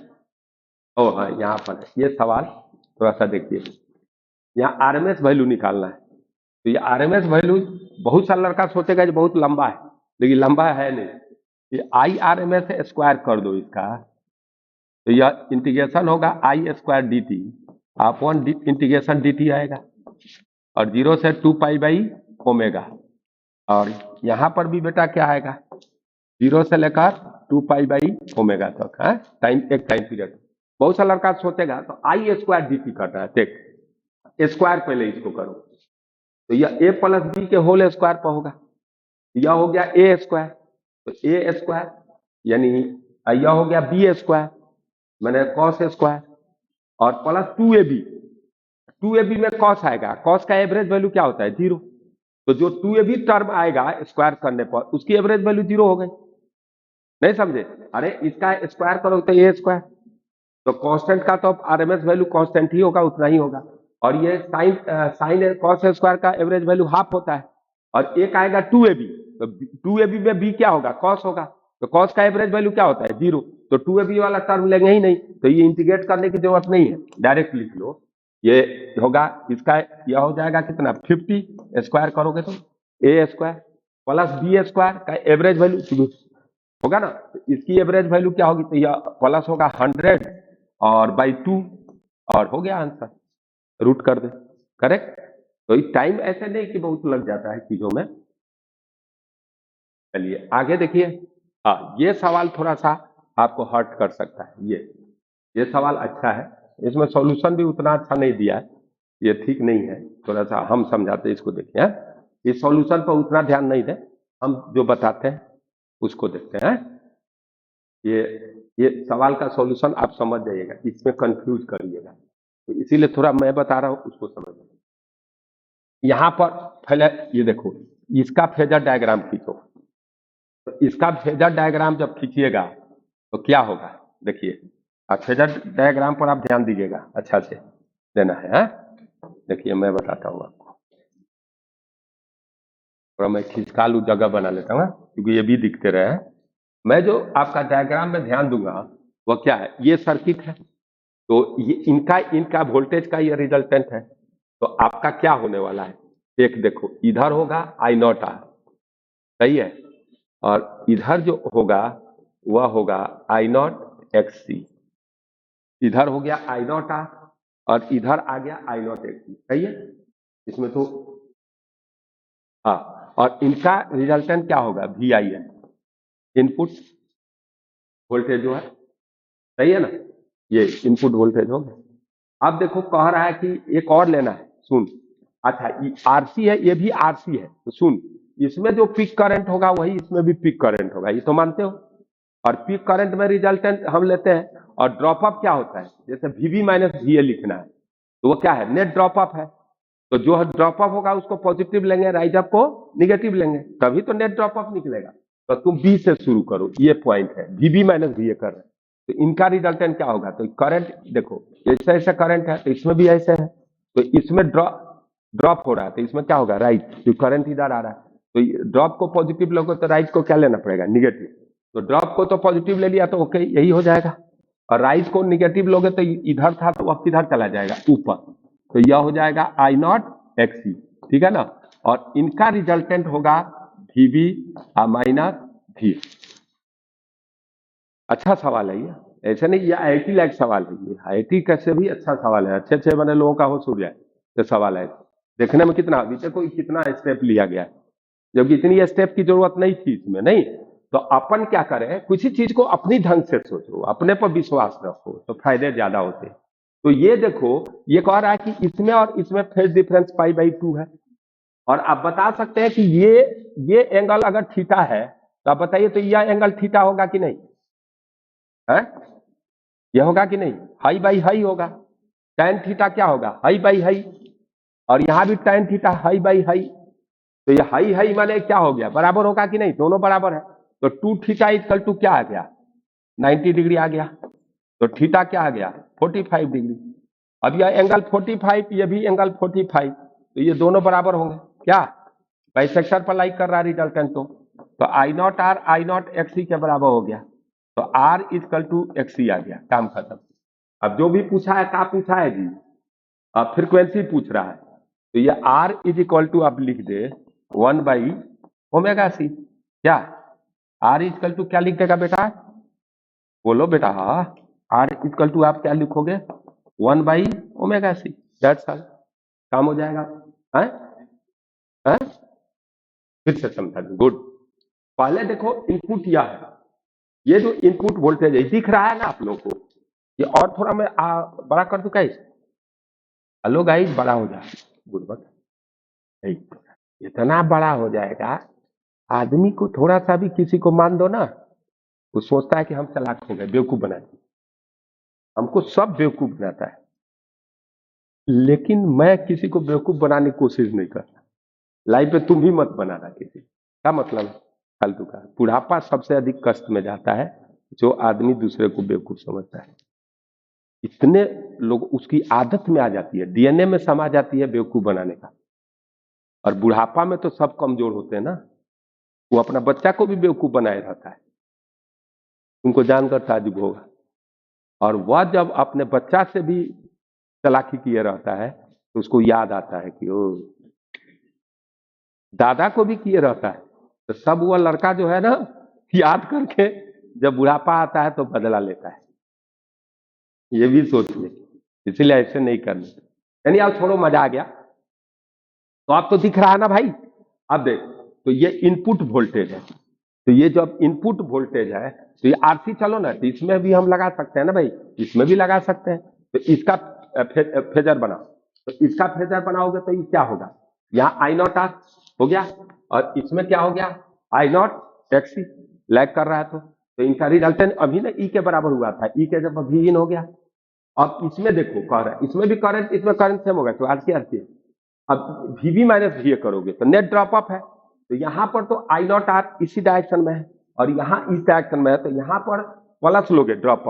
Speaker 1: ओ हाँ यहाँ पर है ये सवाल, थोड़ा सा देखिए, यहाँ RMS वैल्यू निकालना है, तो ये RMS वैल्यू बहुत सा लड़का सोचेगा जो बहुत लंबा है, लेकिन लंबा है नहीं, ये IRMS स्क्वायर कर दो इसका, तो यह इंटीग्रेशन होगा I² dt upon integration dt आएगा, और 0 से 2 पाई बाई ओमेगा, और यहाँ पर भी बेटा क्या आएगा 0 से लेकर 2 पाई बाई ओमेगा तक है, एक टाइम पीरियड। बहुत सा लड़का सोचेगा तो I² dt कर रहा है, देख स्क्वायर पहले इसको करो, तो यह a प्लस बी के होल स्क्वायर पर होगा, यह हो गया a², तो a² यानी यह हो गया b² मैंने cos स्क्वायर, और प्लस 2ab में cos आएगा, cos का एवरेज वैल्यू क्या होता है 0, तो जो 2ab टर्म आएगा स्क्वायर करने पर उसकी एवरेज वैल्यू 0 हो गई, नहीं समझे, अरे इसका स्क्वायर करो तो a², तो कांस्टेंट का तो RMS वैल्यू कांस्टेंट ही होगा, उतना ही होगा, और ये साइन कॉस स्क्वायर का एवरेज वैल्यू हाफ होता है, और एक आएगा 2ab, तो 2ab में b क्या होगा कॉस होगा, तो कॉस का एवरेज वैल्यू क्या होता है 0, तो 2ab वाला टर्म लेंगे ही नहीं, तो ये इंटीग्रेट करने की जरूरत नहीं है, डायरेक्ट लिख लो, ये होगा इसका, यह हो जाएगा कितना 50, स्क्वायर करोगे तो a² प्लस b² का एवरेज वैल्यू होगा ना, तो इसकी एवरेज वैल्यू क्या होगी, तो यह प्लस होगा 100 और बाई 2, और हो गया आंसर, रूट कर दे, करेक्ट। तो इस टाइम ऐसे नहीं कि बहुत लग जाता है चीजों में। चलिए आगे देखिए, हाँ ये सवाल थोड़ा सा आपको हर्ट कर सकता है, ये सवाल अच्छा है, इसमें सॉल्यूशन भी उतना अच्छा नहीं दिया है, ये ठीक नहीं है, थोड़ा सा हम समझाते हैं इसको, देखिए इस सॉल्यूशन पर उतना ध्यान नहीं दें, हम जो बताते हैं उसको देखते हैं। ये सवाल का सॉल्यूशन आप समझ जाइएगा, इसमें कंफ्यूज करिएगा, तो इसीलिए थोड़ा मैं बता रहा हूं उसको समझ। यहां पर पहले ये देखो, इसका फेजर डायग्राम खींचो, तो इसका फेजर डायग्राम जब खींचिएगा तो क्या होगा, देखिए फेजर डायग्राम पर आप ध्यान दीजिएगा, अच्छा से देना है, देखिए मैं बताता हूँ आपको, थोड़ा मैं खिसकालू जगह बना लेता हूँ क्योंकि ये भी दिखते रहे हैं। मैं जो आपका डायग्राम में ध्यान दूंगा वो क्या है, ये सर्किट है, तो ये इनका इनका वोल्टेज का ये रिजल्टेंट है। तो आपका क्या होने वाला है, एक देखो इधर होगा आई नॉट आर, सही है, और इधर जो होगा वह होगा आई नॉट एक्स सी। इधर हो गया आई नॉट आर और इधर आ गया आई नॉट एक्स सी, सही है। इसमें तो हाँ, और इनका रिजल्टेंट क्या होगा, वी आई है, इनपुट वोल्टेज जो है, सही है ना, ये इनपुट वोल्टेज हो गया। अब देखो कह रहा है कि एक और लेना है, सुन। अच्छा ये आरसी है, ये भी आरसी है, तो सुन, इसमें जो पीक करंट होगा वही इसमें भी पीक करंट होगा, ये तो मानते हो। और पीक करंट में रिजल्टेंट हम लेते हैं, और ड्रॉप अप क्या होता है, जैसे वीवी माइनस वीए लिखना है, तो वो क्या है, नेट ड्रॉप अप है। तो जो ड्रॉप अप होगा उसको पॉजिटिव लेंगे, राइज अप को निगेटिव लेंगे, तभी तो नेट ड्रॉप अप निकलेगा। तो तुम बी से शुरू करो, ये पॉइंट है, वीबी माइनस वीए कर रहे हैं, तो इनका रिजल्टेंट क्या होगा, तो करंट देखो ऐसा ऐसा करंट है, तो इसमें भी ऐसे है, तो इसमें ड्रॉप हो रहा है, तो इसमें क्या होगा, राइट, जो करंट इधर आ रहा है, तो ड्रॉप को पॉजिटिव लोगे तो राइट को क्या लेना पड़ेगा, निगेटिव। तो ड्रॉप को तो पॉजिटिव ले लिया तो ओके, यही हो जाएगा। और राइट को निगेटिव लोगे तो इधर था तो वह किधर चला जाएगा, ऊपर, तो यह हो जाएगा आई नॉट एक्सी, ठीक है ना। और इनका रिजल्टेंट होगा वीबी माइनस वी। अच्छा सवाल है ये, ऐसे नहीं, ये आईआईटी लायक सवाल है, ये आईआईटी कैसे भी अच्छा सवाल है, अच्छे अच्छे बने लोगों का होश उड़ जाए, ये सवाल है। देखने में कितना, अभी देखो कितना स्टेप लिया गया है, जबकि इतनी स्टेप की जरूरत नहीं थी इसमें, नहीं। तो अपन क्या करें, किसी चीज को अपनी ढंग से सोचो, अपने पर विश्वास रखो, तो फायदे ज्यादा होते हैं। तो ये देखो, ये कह रहा है कि इसमें और इसमें फेज डिफरेंस पाई बाई 2 है, और आप बता सकते हैं कि ये एंगल अगर थीटा है, तो आप बताइए तो यह एंगल थीटा होगा कि नहीं है, यह होगा कि नहीं, हाई बाई हाई होगा। tan थीटा क्या होगा, हाई बाई हाई, और यहां भी tan theta high by high, तो ये हाई हाई माने क्या हो गया, बराबर होगा कि नहीं, दोनों बराबर है। तो 2 थीटा इक्वल टू क्या आ गया, 90 डिग्री आ गया, तो थीटा क्या आ गया, 45 डिग्री। अब यह एंगल 45, ये भी एंगल 45, तो ये दोनों बराबर होंगे क्या, बाइसेक्टर पर लाइक कर रहा है रिजल्टेंट, तो I naught R I naught X C के बराबर हो गया, तो आर इक्वल टू एक्सी आ गया, काम खत्म। अब जो भी पूछा है, क्या पूछा है जी, अब फ्रीक्वेंसी पूछ रहा है, तो ये आर इज इक्वल टू आप लिख दे 1/ओमेगा सी, क्या आर इक्वल टू क्या लिख देगा बेटा, बोलो बेटा, हाँ आर इक्वल टू आप क्या लिखोगे, 1/ओमेगा सी, दैट्स ऑल, काम हो जाएगा। है? है? फिर से समझा दो, गुड। पहले देखो इनपुट यह है, ये जो इनपुट वोल्टेज है दिख रहा है ना आप लोग को, ये और थोड़ा मैं बड़ा कर दूं क्या, हेलो गाइस, बड़ा हो जाए, गुड बट इतना बड़ा हो जाएगा, आदमी को थोड़ा सा भी किसी को मान दो ना, वो सोचता है कि हम चालाक हो गए, बेवकूफ बना दिए, हमको सब बेवकूफ बनाता है, लेकिन मैं किसी को बेवकूफ बनाने की कोशिश नहीं करता। लाइफ में तुम भी मत बनाना किसी का, मतलब फालतू का। बुढ़ापा सबसे अधिक कष्ट में जाता है जो आदमी दूसरे को बेवकूफ समझता है, इतने लोग उसकी आदत में आ जाती है, डीएनए में समा जाती है बेवकूफ बनाने का। और बुढ़ापा में तो सब कमजोर होते हैं ना, वो अपना बच्चा को भी बेवकूफ बनाए रहता है, उनको जानकर ताजुब होगा। और वह जब अपने बच्चा से भी चालाकी किए रहता है तो उसको याद आता है कि ओ, दादा को भी किए रहता है, तो सब वह लड़का जो है ना, याद करके जब बुढ़ापा आता है तो बदला लेता है, ये भी सोचिए, इसीलिए ऐसे नहीं करना। यानी आप छोड़ो, मजा आ गया, तो आप तो दिख रहा है ना भाई। अब देख, तो ये इनपुट वोल्टेज है, तो ये जब इनपुट वोल्टेज है तो ये आरसी, चलो ना, तो इसमें भी हम लगा सकते हैं ना भाई, इसमें भी लगा सकते हैं। तो इसका फेजर बनाओ, तो इसका फेजर बनाओगे तो ये क्या होगा, यहाँ आई नॉट आर हो गया, और इसमें क्या हो गया, आई नॉट एक्सी, लैग कर रहा है, तो इनका रिजल्टेंट अभी ना ई के बराबर हुआ था, ई के जब वी इन हो गया। अब इसमें देखो कह रहा है, इसमें भी करंट, इसमें करंट सेम होगा, तो आरसी आरसी, अब वीवी माइनस वी करोगे तो नेट ड्रॉप अप है, तो यहां पर तो आई नॉट आर इसी डायरेक्शन में है और यहां इस डायरेक्शन में है, तो यहां पर प्लस लोगे, ड्रॉप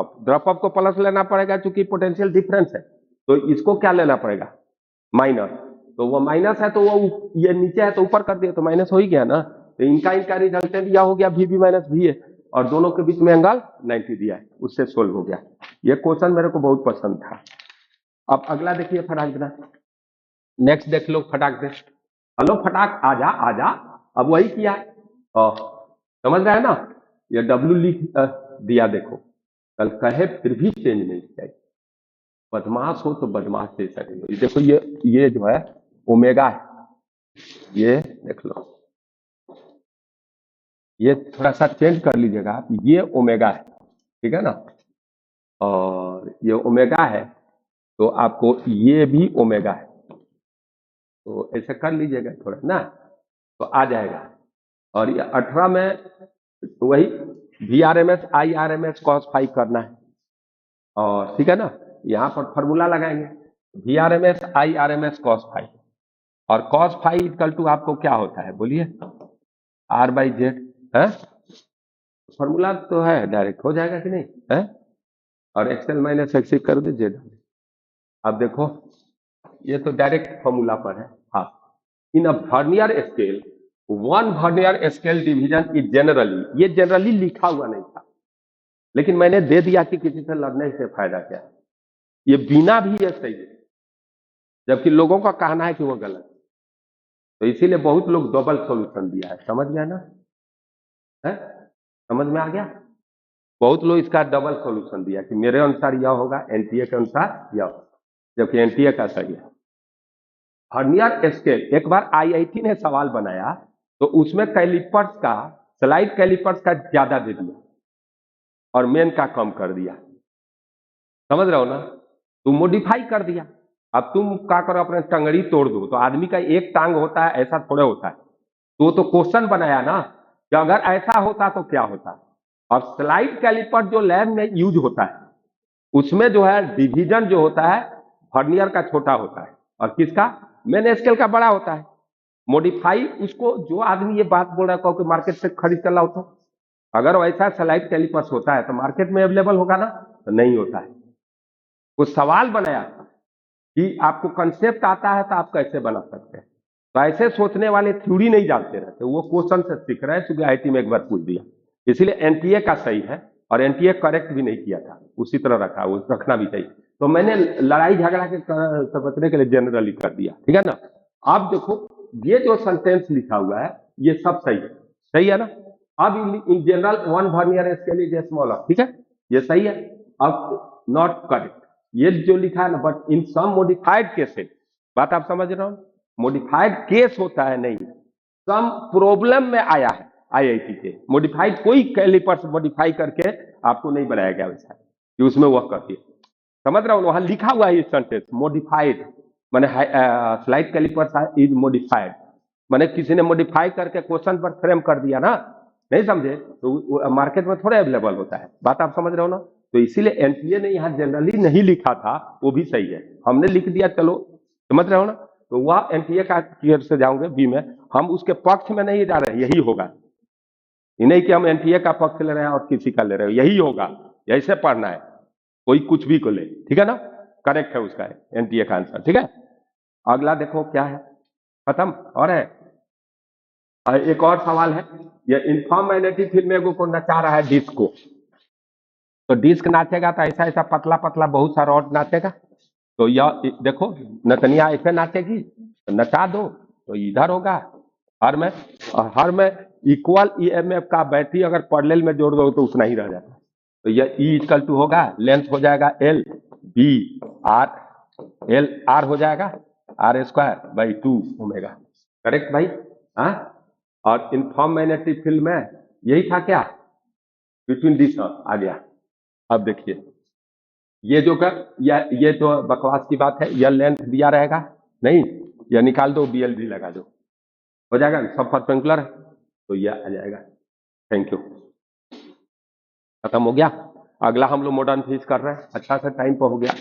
Speaker 1: अप को प्लस लेना पड़ेगा क्योंकि पोटेंशियल डिफरेंस है, तो इसको क्या लेना पड़ेगा, माइनस, तो वो माइनस है तो वो ये नीचे है तो ऊपर कर दिया तो माइनस हो ही गया ना, तो इनका इनका रिजल्टेंट यह हो गया वीवी माइनस वी, और दोनों के बीच में एंगल 90 दिया है, उससे सोल्व हो गया। ये क्वेश्चन मेरे को बहुत पसंद था। अब अगला देखिए फटाक देना, नेक्स्ट देख लो फटाक से। हेलो फटाक आजा आजा, अब वही किया है। समझ रहा है ना, ये डब्ल्यू लिख दिया, देखो कल कहे फिर भी चेंज नहीं किया। बदमाश हो तो बदमाश से सही। देखो ये जो है ओमेगा है, ये देख लो, ये थोड़ा सा चेंज कर लीजिएगा आप, ये ओमेगा है, ठीक है ना, और ये ओमेगा है, तो आपको ये भी ओमेगा है, तो ऐसे कर लीजिएगा थोड़ा ना, तो आ जाएगा। और ये 18 में वही VRMS IRMS cos फाई करना है, और ठीक है ना, यहाँ पर फॉर्मूला लगाएंगे VRMS IRMS cos फाई, और cos फाई इक्वल टू आपको क्या होता है बोलिए, R/Z है, फॉर्मूला तो है, डायरेक्ट हो जाएगा कि नहीं है, और एक्सएल माइनस एक्स कर दीजिए। अब देखो ये तो डायरेक्ट फॉर्मूला पर है। हाँ, in a vernier scale, one vernier scale division is generally, ये जनरली लिखा हुआ नहीं था, लेकिन मैंने दे दिया कि किसी से लड़ने से फायदा क्या है, ये बिना भी ये सही है, जबकि लोगों का कहना है कि वो गलत है, तो इसीलिए बहुत लोग डबल सॉल्यूशन दिया है। समझ गया ना, है समझ में आ गया, बहुत लोग इसका डबल सॉल्यूशन दिया कि मेरे अनुसार यह होगा, एनटीए के अनुसार यह, जबकि एनटीए का सही है। वर्नियर स्केल, एक बार आईआईटी ने सवाल बनाया तो उसमें कैलिपर्स का, स्लाइड कैलिपर्स का ज्यादा दे दिया और मेन का कम कर दिया, समझ रहे हो ना, तुम मॉडिफाई कर दिया। अब तुम क्या करो, अपने टंगड़ी तोड़ दो, तो आदमी का एक टांग होता है, ऐसा थोड़े होता है, तो क्वेश्चन बनाया ना कि अगर ऐसा होता तो क्या होता। और स्लाइड कैलिपर जो लैब में यूज होता है, उसमें जो है डिवीजन जो होता है वर्नियर का छोटा होता है और किसका, मेन स्केल का बड़ा होता है। मॉडिफाई उसको, जो आदमी ये बात बोल रहा है कि मार्केट से खरीद कर लाओ, तो अगर वैसा स्लाइड कैलिपर्स होता है तो मार्केट में अवेलेबल होगा ना, तो नहीं होता है। कुछ सवाल बनाया कि आपको कंसेप्ट आता है तो आप कैसे बना सकते हैं, तो ऐसे सोचने वाले थ्योरी नहीं जानते रहते, वो क्वेश्चन से सीख रहे हैं, क्योंकि आईटी में एक बार पूछ दिया, इसीलिए एनटीए का सही है, और एनटीए करेक्ट भी नहीं किया था, उसी तरह रखा, वो रखना भी चाहिए। तो मैंने लड़ाई झगड़ा के समझने के लिए जनरली कर दिया, ठीक है ना। अब देखो ये जो सेंटेंस लिखा हुआ है ये सब सही है ना। अब in general one vernier scale is smaller, ठीक है, ये सही है। अब नॉट करेक्ट, ये जो लिखा है ना, but in some modified cases, बात आप समझ रहे हो, मॉडिफाइड केस होता है, नहीं सम प्रॉब्लम में आया है आईआईटी के, मॉडिफाइड कोई कैलिपर्स मॉडिफाई करके आपको नहीं बनाया गया वैसा कि उसमें वह करती है, समझ रहा हूँ, वहां लिखा हुआ है सेंटेंस मॉडिफाइड, माने स्लाइड कैलिपर्स इज मॉडिफाइड, माने किसी ने मॉडिफाई करके क्वेश्चन पर फ्रेम कर दिया ना, नहीं समझे, तो मार्केट में थोड़ा अवेलेबल होता है, बात आप समझ रहे हो ना। तो इसीलिए एनटीए ने यहाँ जनरली नहीं लिखा था, वो भी सही है, हमने लिख दिया, चलो समझ रहे हो ना। तो वह एनटीए का क्लियर से जाओगे बी में, हम उसके पक्ष में नहीं जा रहे, यही होगा, ये नहीं कि हम एनटीए का पक्ष ले रहे हैं और किसी का ले रहे हो, यही होगा, ऐसे पढ़ना है, कोई कुछ भी को ले, ठीक है ना, करेक्ट है उसका एनटीए का आंसर, ठीक है। अगला देखो क्या है, खत्म और है। एक और सवाल है, ये इन्फॉर्म मैग्नेटिक फील्ड में को नचा रहा है डिस्क को, तो डिस्क नाचेगा तो ऐसा ऐसा पतला पतला बहुत सा रॉड नाचेगा, तो यह देखो नतनिया ऐसे नाचेगी, तो नचा दो तो इधर होगा, हर में इक्वल ईएमएफ का बैटरी अगर पैरेलल में जोड़ दो तो उतना ही रह जाता है, तो यह ई इक्वल टू होगा, लेंथ हो जाएगा L B R, L R हो जाएगा R²/2 ओमेगा, करेक्ट भाई, हाँ। और इन्फॉर्म मैग्नेटिक फील्ड में यही था क्या, बिटवीन दिस आ गया। अब देखिए ये जो कर ये तो बकवास की बात है, यह लेंथ दिया रहेगा, नहीं यह निकाल दो, BLD लगा दो, हो जाएगा, सब परपेंडिकुलर है, तो यह आ जाएगा। थैंक यू, खत्म हो गया। अगला हम लोग मॉडर्न फिजिक्स कर रहे हैं, अच्छा सा टाइम पर हो गया।